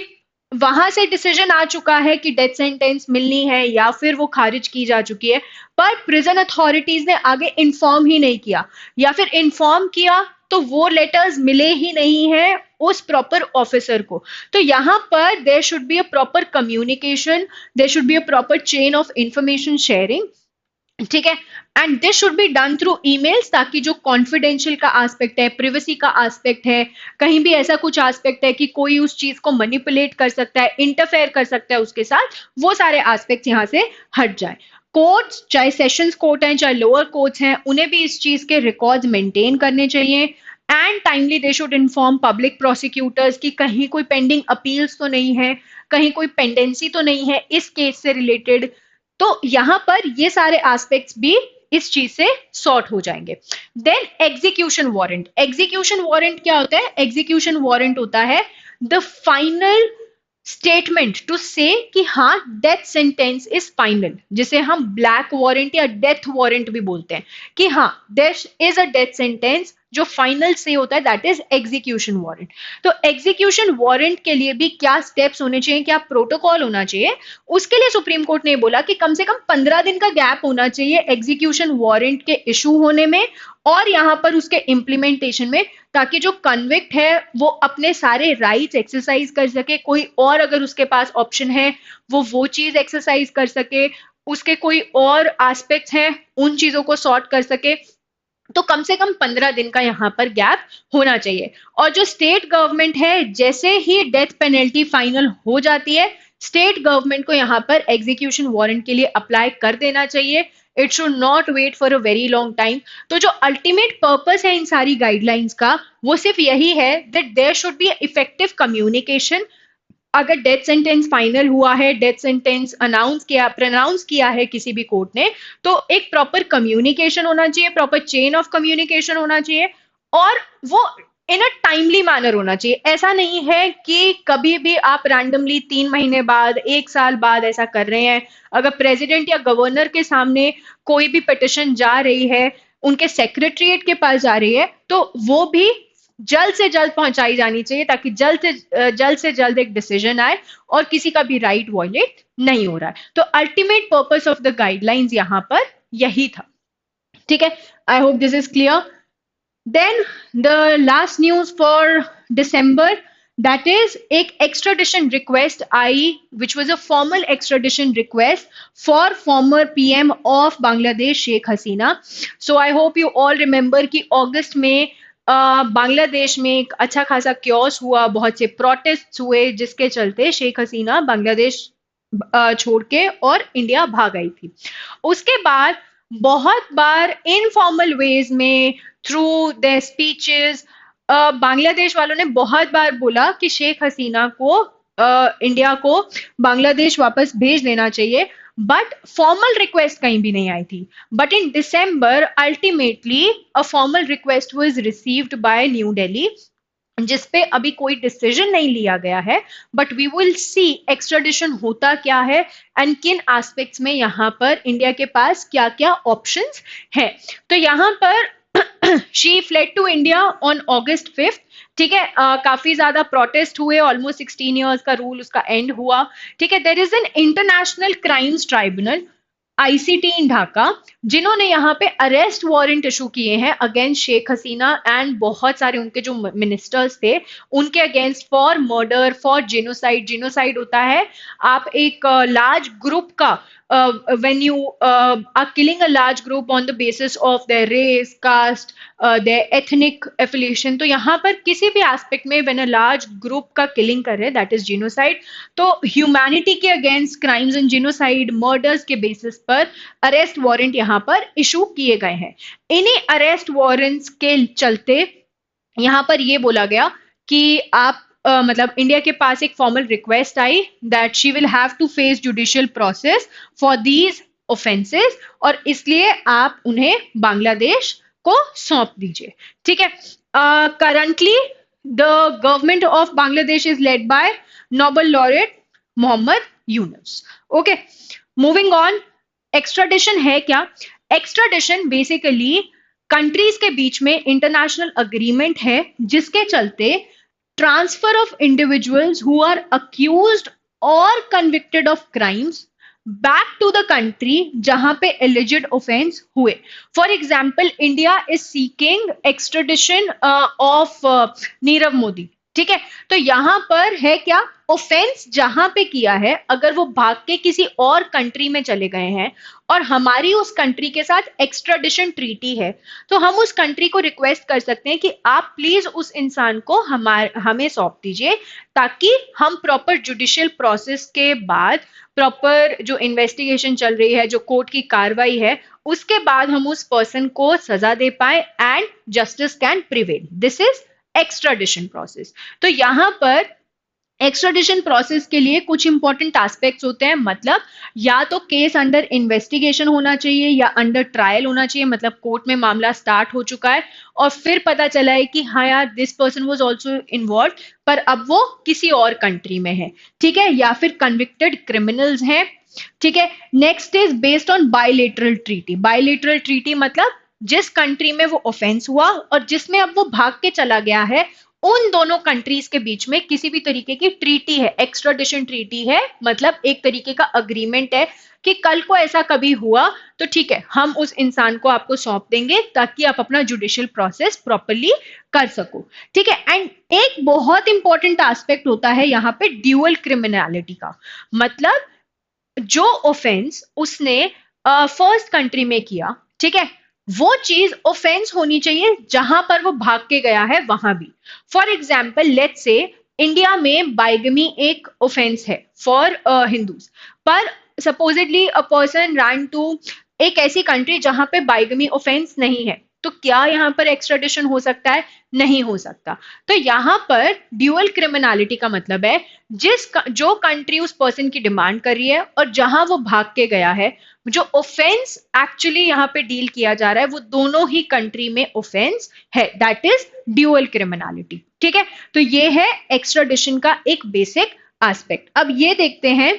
S1: वहां से डिसीजन आ चुका है कि डेथ सेंटेंस मिलनी है या फिर वो खारिज की जा चुकी है, पर प्रिजन अथॉरिटीज ने आगे इन्फॉर्म ही नहीं किया, या फिर इन्फॉर्म किया तो वो लेटर्स मिले ही नहीं है उस प्रॉपर ऑफिसर को। तो यहाँ पर there should be a proper communication, there should be a proper chain of information sharing. ठीक है, and this should be done through emails, ताकि जो कॉन्फिडेंशियल का एस्पेक्ट है, प्रिवेसी का एस्पेक्ट है, कहीं भी ऐसा कुछ एस्पेक्ट है कि कोई उस चीज को मैनिपुलेट कर सकता है, इंटरफेयर कर सकता है उसके साथ, वो सारे एस्पेक्ट्स यहाँ से हट जाए। कोर्ट्स, चाहे सेशंस कोर्ट हैं चाहे लोअर कोर्ट्स हैं, उन्हें भी इस चीज के रिकॉर्ड्स मेंटेन करने चाहिए। And timely they should inform public prosecutors कि कहीं कोई पेंडिंग अपील्स तो नहीं है, कहीं कोई पेंडेंसी तो नहीं है इस केस से रिलेटेड। तो यहां पर ये सारे एस्पेक्ट्स भी इस चीज से सॉर्ट हो जाएंगे। Then execution warrant. Execution warrant क्या होता है? एग्जीक्यूशन वारंट होता है द फाइनल स्टेटमेंट टू से कि हाँ डेथ सेंटेंस इज फाइनल, जिसे हम ब्लैक वारंट या डेथ वारंट भी बोलते हैं, कि हाँ there is a death sentence जो फाइनल से होता है, दैट इज एग्जीक्यूशन वारंट। तो एग्जीक्यूशन वारंट के लिए भी क्या स्टेप्स होने चाहिए, क्या प्रोटोकॉल होना चाहिए, उसके लिए सुप्रीम कोर्ट ने बोला कि कम से कम 15 दिन का गैप होना चाहिए एग्जीक्यूशन वारंट के इशू होने में और यहां पर उसके इम्प्लीमेंटेशन में, ताकि जो कन्विक्ट है वो अपने सारे राइट्स एक्सरसाइज कर सके, कोई और अगर उसके पास ऑप्शन है वो चीज एक्सरसाइज कर सके, उसके कोई और एस्पेक्ट्स हैं उन चीजों को सॉर्ट कर सके। तो कम से कम 15 दिन का यहाँ पर गैप होना चाहिए। और जो स्टेट गवर्नमेंट है, जैसे ही डेथ पेनल्टी फाइनल हो जाती है, स्टेट गवर्नमेंट को यहाँ पर एग्जीक्यूशन वारंट के लिए अप्लाई कर देना चाहिए। It should not wait for a very long time. तो जो अल्टीमेट पर्पस है इन सारी गाइडलाइंस का, वो सिर्फ यही है that there should be effective communication. अगर डेथ सेंटेंस फाइनल हुआ है, डेथ सेंटेंस अनाउंस किया, प्रनाउंस किया है किसी भी कोर्ट ने, तो एक प्रॉपर कम्युनिकेशन होना चाहिए, प्रॉपर चेन ऑफ कम्युनिकेशन होना चाहिए, और वो इन अ टाइमली मैनर होना चाहिए। ऐसा नहीं है कि कभी भी आप रैंडमली 3 महीने बाद, 1 साल बाद ऐसा कर रहे हैं। अगर प्रेसिडेंट या गवर्नर के सामने कोई भी पिटिशन जा रही है, उनके सेक्रेटरीट के पास जा रही है, तो वो भी जल्द से जल्द पहुंचाई जानी चाहिए, ताकि जल्द से जल्द एक डिसीजन आए और किसी का भी राइट वायलेट नहीं हो रहा है। तो ultimate purpose of the guidelines यहां पर यही था। ठीक है, I hope this is clear. Then the last news for December, that is एक extradition request आई, which was a formal extradition request for former PM of Bangladesh Sheikh Hasina. So I hope you all remember कि अगस्त में बांग्लादेश में एक अच्छा खासा chaos हुआ, बहुत से प्रोटेस्ट हुए, जिसके चलते शेख हसीना बांग्लादेश छोड़ के और इंडिया भाग आई थी। उसके बाद बहुत बार इनफॉर्मल वेज में थ्रू द स्पीचेस बांग्लादेश वालों ने बहुत बार बोला कि शेख हसीना को इंडिया को बांग्लादेश वापस भेज देना चाहिए, बट फॉर्मल रिक्वेस्ट कहीं भी नहीं आई थी। But in December ultimately a formal request was received by new Delhi, जिसपे अभी कोई डिसीजन नहीं लिया गया है, but we will see extradition होता क्या है एंड किन एस्पेक्ट्स में यहाँ पर इंडिया के पास क्या क्या ऑप्शंस है। तो यहाँ पर she fled to India on August 5th। ठीक है, काफी ज्यादा प्रोटेस्ट हुए, ऑलमोस्ट 16 इयर्स का रूल उसका एंड हुआ। ठीक है, there is an international crimes tribunal ICT in Dhaka, जिन्होंने यहाँ पे अरेस्ट वारंट इशू किए हैं अगेंस्ट शेख हसीना एंड बहुत सारे उनके जो मिनिस्टर्स थे उनके against for murder, for genocide. Genocide होता है आप एक लार्ज ग्रुप का when you are killing a large group on the basis of their race, caste, their ethnic affiliation। तो यहाँ पर किसी भी एस्पेक्ट में when a large group का killing कर रहे हैं, that is genocide। तो ह्यूमैनिटी के against crimes and genocide, murders के बेसिस पर अरेस्ट वारंट यहाँ पर इशू किए गए हैं। इन्हीं अरेस्ट वारंट्स के चलते यहाँ पर ये बोला गया कि आप मतलब इंडिया के पास एक फॉर्मल रिक्वेस्ट आई that she will have to face judicial process for these offences, और इसलिए आप उन्हें बांग्लादेश को सौंप दीजिए। ठीक है, currently the government of Bangladesh is led by Nobel laureate Muhammad Yunus. Okay, moving on. Extradition है क्या? एक्स्ट्राडिशन बेसिकली कंट्रीज के बीच में इंटरनेशनल अग्रीमेंट है, जिसके चलते transfer of individuals who are accused और convicted of crimes back to the country जहां पे एलिजिड ऑफेंस हुए। For example, India is seeking extradition of Nirav Modi. ठीक है, तो यहां पर है क्या, ऑफेंस जहां पे किया है, अगर वो भाग के किसी और कंट्री में चले गए हैं और हमारी उस कंट्री के साथ एक्स्ट्राडिशन ट्रीटी है, तो हम उस कंट्री को रिक्वेस्ट कर सकते हैं कि आप प्लीज उस इंसान को हमें सौंप दीजिए, ताकि हम प्रॉपर जुडिशियल प्रोसेस के बाद, प्रॉपर जो इन्वेस्टिगेशन चल रही है, जो कोर्ट की कार्रवाई है, उसके बाद हम उस पर्सन को सजा दे पाए and justice can prevail. This is extradition process. तो यहां पर एक्स्ट्राडिशन प्रोसेस के लिए कुछ इंपॉर्टेंट एस्पेक्ट्स होते हैं, मतलब या तो केस अंडर इन्वेस्टिगेशन होना चाहिए या अंडर ट्रायल होना चाहिए, मतलब कोर्ट में मामला स्टार्ट हो चुका है और फिर पता चला है कि हाँ यार this person was also involve, पर अब वो किसी और कंट्री में है, ठीक है, या फिर कन्विक्टेड क्रिमिनल्स हैं, ठीक है। Next is based on bilateral treaty. Bilateral treaty मतलब जिस कंट्री में वो ऑफेंस हुआ और जिसमें अब वो भाग के चला गया है, उन दोनों कंट्रीज के बीच में किसी भी तरीके की ट्रीटी है, एक्स्ट्राडिशन ट्रीटी है, मतलब एक तरीके का अग्रीमेंट है कि कल को ऐसा कभी हुआ तो ठीक है, हम उस इंसान को आपको सौंप देंगे ताकि आप अपना जुडिशियल प्रोसेस प्रॉपरली कर सको, ठीक है। एंड एक बहुत इंपॉर्टेंट एस्पेक्ट होता है यहाँ पे ड्यूअल क्रिमिनलिटी का, मतलब जो ऑफेंस उसने फर्स्ट कंट्री में किया, ठीक है, वो चीज ऑफेंस होनी चाहिए जहां पर वो भाग के गया है वहां भी। For example let's say India में बाइगमी एक ऑफेंस है फॉर हिंदूज, पर supposedly a person ran to एक ऐसी कंट्री जहां पे बाइगमी ऑफेंस नहीं है, तो क्या यहाँ पर एक्स्ट्राडिशन हो सकता है? नहीं हो सकता। तो यहाँ पर ड्यूअल क्रिमिनलिटी का मतलब है जो कंट्री उस पर्सन की डिमांड कर रही है और जहां वो भाग के गया है, जो ऑफेंस एक्चुअली यहाँ पे डील किया जा रहा है वो दोनों ही कंट्री में ऑफेंस है, दैट इज ड्यूअल क्रिमिनलिटी, ठीक है। तो ये है एक्स्ट्राडिशन का एक बेसिक एस्पेक्ट। अब ये देखते हैं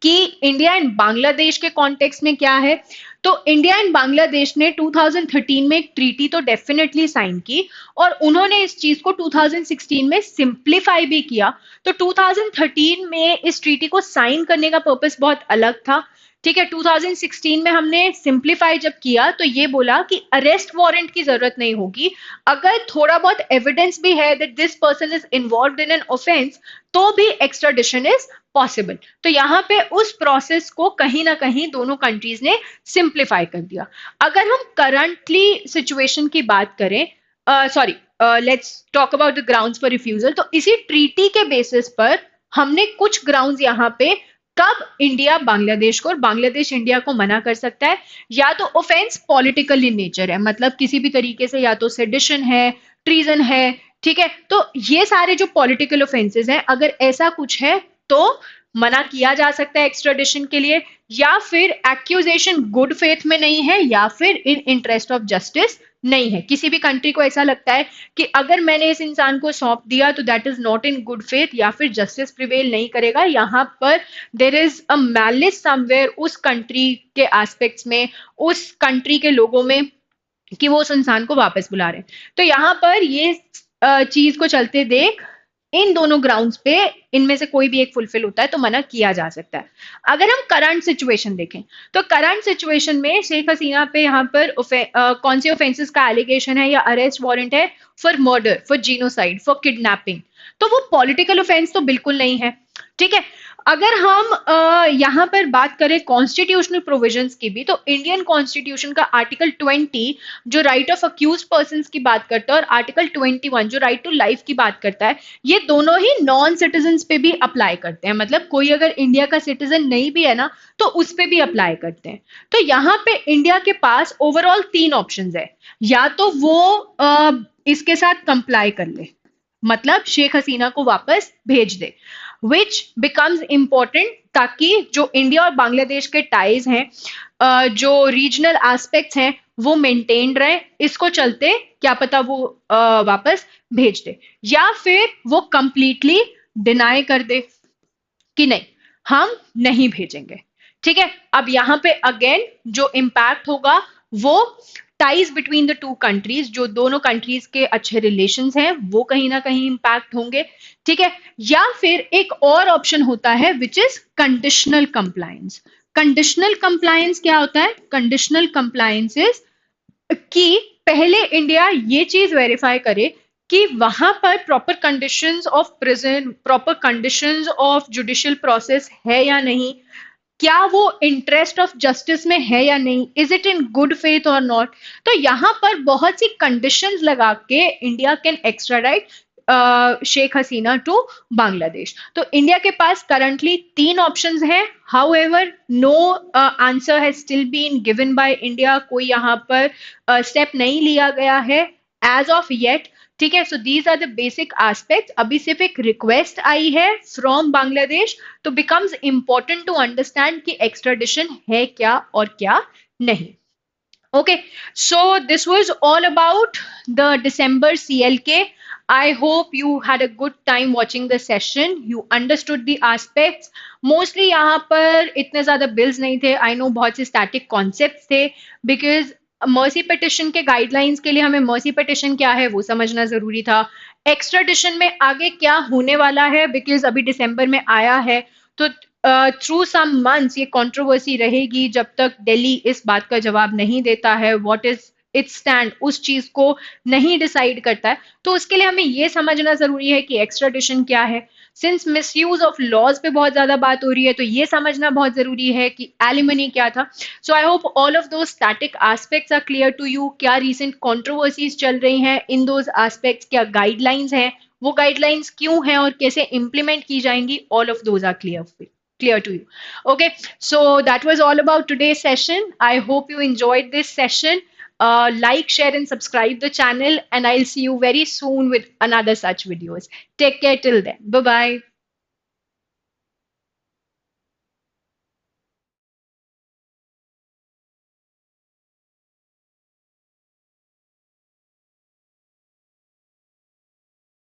S1: कि इंडिया एंड बांग्लादेश के कॉन्टेक्स्ट में क्या है। तो इंडिया एंड बांग्लादेश ने 2013 में एक ट्रीटी तो डेफिनेटली साइन की और उन्होंने इस चीज को 2016 में सिंप्लीफाई भी किया। तो 2013 में इस ट्रीटी को साइन करने का पर्पस बहुत अलग था, ठीक है। 2016 में हमने सिंप्लीफाई जब किया तो ये बोला कि अरेस्ट वारंट की जरूरत नहीं होगी, अगर थोड़ा बहुत एविडेंस भी है that this person is involved in an offence तो भी एक्स्ट्राडिशन इज पॉसिबल। तो यहाँ पे उस प्रोसेस को कहीं ना कहीं दोनों कंट्रीज ने सिंप्लीफाई कर दिया। अगर हम करंटली सिचुएशन की बात करें, sorry, let's talk about the grounds for refusal, तो इसी ट्रीटी के बेसिस पर हमने कुछ ग्राउंड्स यहाँ पे कब इंडिया बांग्लादेश को और बांग्लादेश इंडिया को मना कर सकता है, या तो ऑफेंस पॉलिटिकल इन नेचर है, मतलब किसी भी तरीके से या तो सेडिशन है, ट्रीजन है, ठीक है। तो ये सारे जो पॉलिटिकल ऑफेंसेस हैं, अगर ऐसा कुछ है तो मना किया जा सकता है एक्स्ट्राडिशन के लिए, या फिर एक्यूजेशन गुड फेथ में नहीं है या फिर इन इंटरेस्ट ऑफ जस्टिस नहीं है। किसी भी कंट्री को ऐसा लगता है कि अगर मैंने इस इंसान को सौंप दिया तो that is not in good faith या फिर जस्टिस प्रिवेल नहीं करेगा, यहाँ पर there is a malice somewhere उस कंट्री के एस्पेक्ट्स में, उस कंट्री के लोगों में, कि वो उस इंसान को वापस बुला रहे हैं। तो यहाँ पर ये चीज को चलते देख इन दोनों ग्राउंड्स पे इनमें से कोई भी एक फुलफिल होता है तो मना किया जा सकता है। अगर हम करंट सिचुएशन देखें तो करंट सिचुएशन में शेख हसीना पे यहाँ पर कौन से ऑफेंसेस का एलिगेशन है या अरेस्ट वारंट है? For murder, for genocide, for kidnapping. तो वो पॉलिटिकल ऑफेंस तो बिल्कुल नहीं है, ठीक है। अगर हम यहाँ पर बात करें कॉन्स्टिट्यूशनल प्रोविजंस की भी, तो इंडियन कॉन्स्टिट्यूशन का आर्टिकल 20 जो राइट ऑफ अक्यूज पर्सन की बात करता है और आर्टिकल 21 जो राइट टू लाइफ की बात करता है, ये दोनों ही नॉन सिटीजन पे भी अप्लाई करते हैं, मतलब कोई अगर इंडिया का सिटीजन नहीं भी है ना तो उस पे भी अप्लाई करते हैं। तो यहाँ पे इंडिया के पास ओवरऑल 3 ऑप्शंस है, या तो वो इसके साथ कंप्लाई कर ले, मतलब शेख हसीना को वापस भेज दे, विच बिकम्स इंपॉर्टेंट ताकि जो इंडिया और बांग्लादेश के टाइज हैं, जो रीजनल एस्पेक्ट्स हैं वो मेंटेन रहे, इसको चलते क्या पता वो वापस भेज दे, या फिर वो कंप्लीटली डिनाई कर दे कि नहीं हम नहीं भेजेंगे, ठीक है। अब यहाँ पे अगेन जो इम्पैक्ट होगा वो ties between the two countries, जो दोनों कंट्रीज के अच्छे रिलेशंस हैं वो कहीं ना कहीं इम्पैक्ट होंगे, ठीक है। या फिर एक और ऑप्शन होता है which is conditional compliance. Conditional compliance क्या होता है? कंडीशनल कंप्लायंस इज कि पहले इंडिया ये चीज वेरीफाई करे कि वहां पर proper conditions of prison, proper conditions of judicial process है या नहीं, क्या वो इंटरेस्ट ऑफ जस्टिस में है या नहीं, is it in good faith और नॉट। तो यहाँ पर बहुत सी कंडीशंस लगा के India can extradite Sheikh Hasina to Bangladesh. तो इंडिया के पास करंटली 3 ऑप्शंस हैं, however no answer has still been given by India, कोई यहाँ पर स्टेप नहीं लिया गया है एज ऑफ येट, ठीक है, so these are the basic aspects. अभी सिर्फ एक रिक्वेस्ट आई है फ्रॉम बांग्लादेश, तो बिकम्स इंपॉर्टेंट टू अंडरस्टैंड कि एक्स्ट्राडिशन है क्या और क्या नहीं। Okay, so this was all about the December CLK. I hope you had a good time watching the session. You understood the aspects. Mostly यहाँ पर इतने ज़्यादा bills नहीं थे. I know बहुत से static concepts थे because mercy petition के guidelines के लिए हमें mercy petition क्या है वो समझना ज़रूरी था. Extradition में आगे क्या होने वाला है because अभी दिसंबर में आया है, तो थ्रू सम मंथ्स ये कंट्रोवर्सी रहेगी जब तक दिल्ली इस बात का जवाब नहीं देता है, व्हाट इज इट्स स्टैंड, उस चीज को नहीं डिसाइड करता है। तो उसके लिए हमें ये समझना जरूरी है कि एक्स्ट्राडिशन क्या है। सिंस मिसयूज ऑफ लॉज पे बहुत ज्यादा बात हो रही है, तो ये समझना बहुत जरूरी है कि एलिमनी क्या था। So I hope all of those static aspects are clear to you. क्या रिसेंट कंट्रोवर्सीज चल रही हैं इन दोज एस्पेक्ट्स, क्या गाइडलाइंस हैं, वो गाइडलाइंस क्यों हैं और कैसे इंप्लीमेंट की जाएंगी, all of those are clear to you. Okay, so that was all about today's session. I hope you enjoyed this session. Like, share, and subscribe the channel, and I'll see you very soon with another such videos. Take care till then. Bye bye.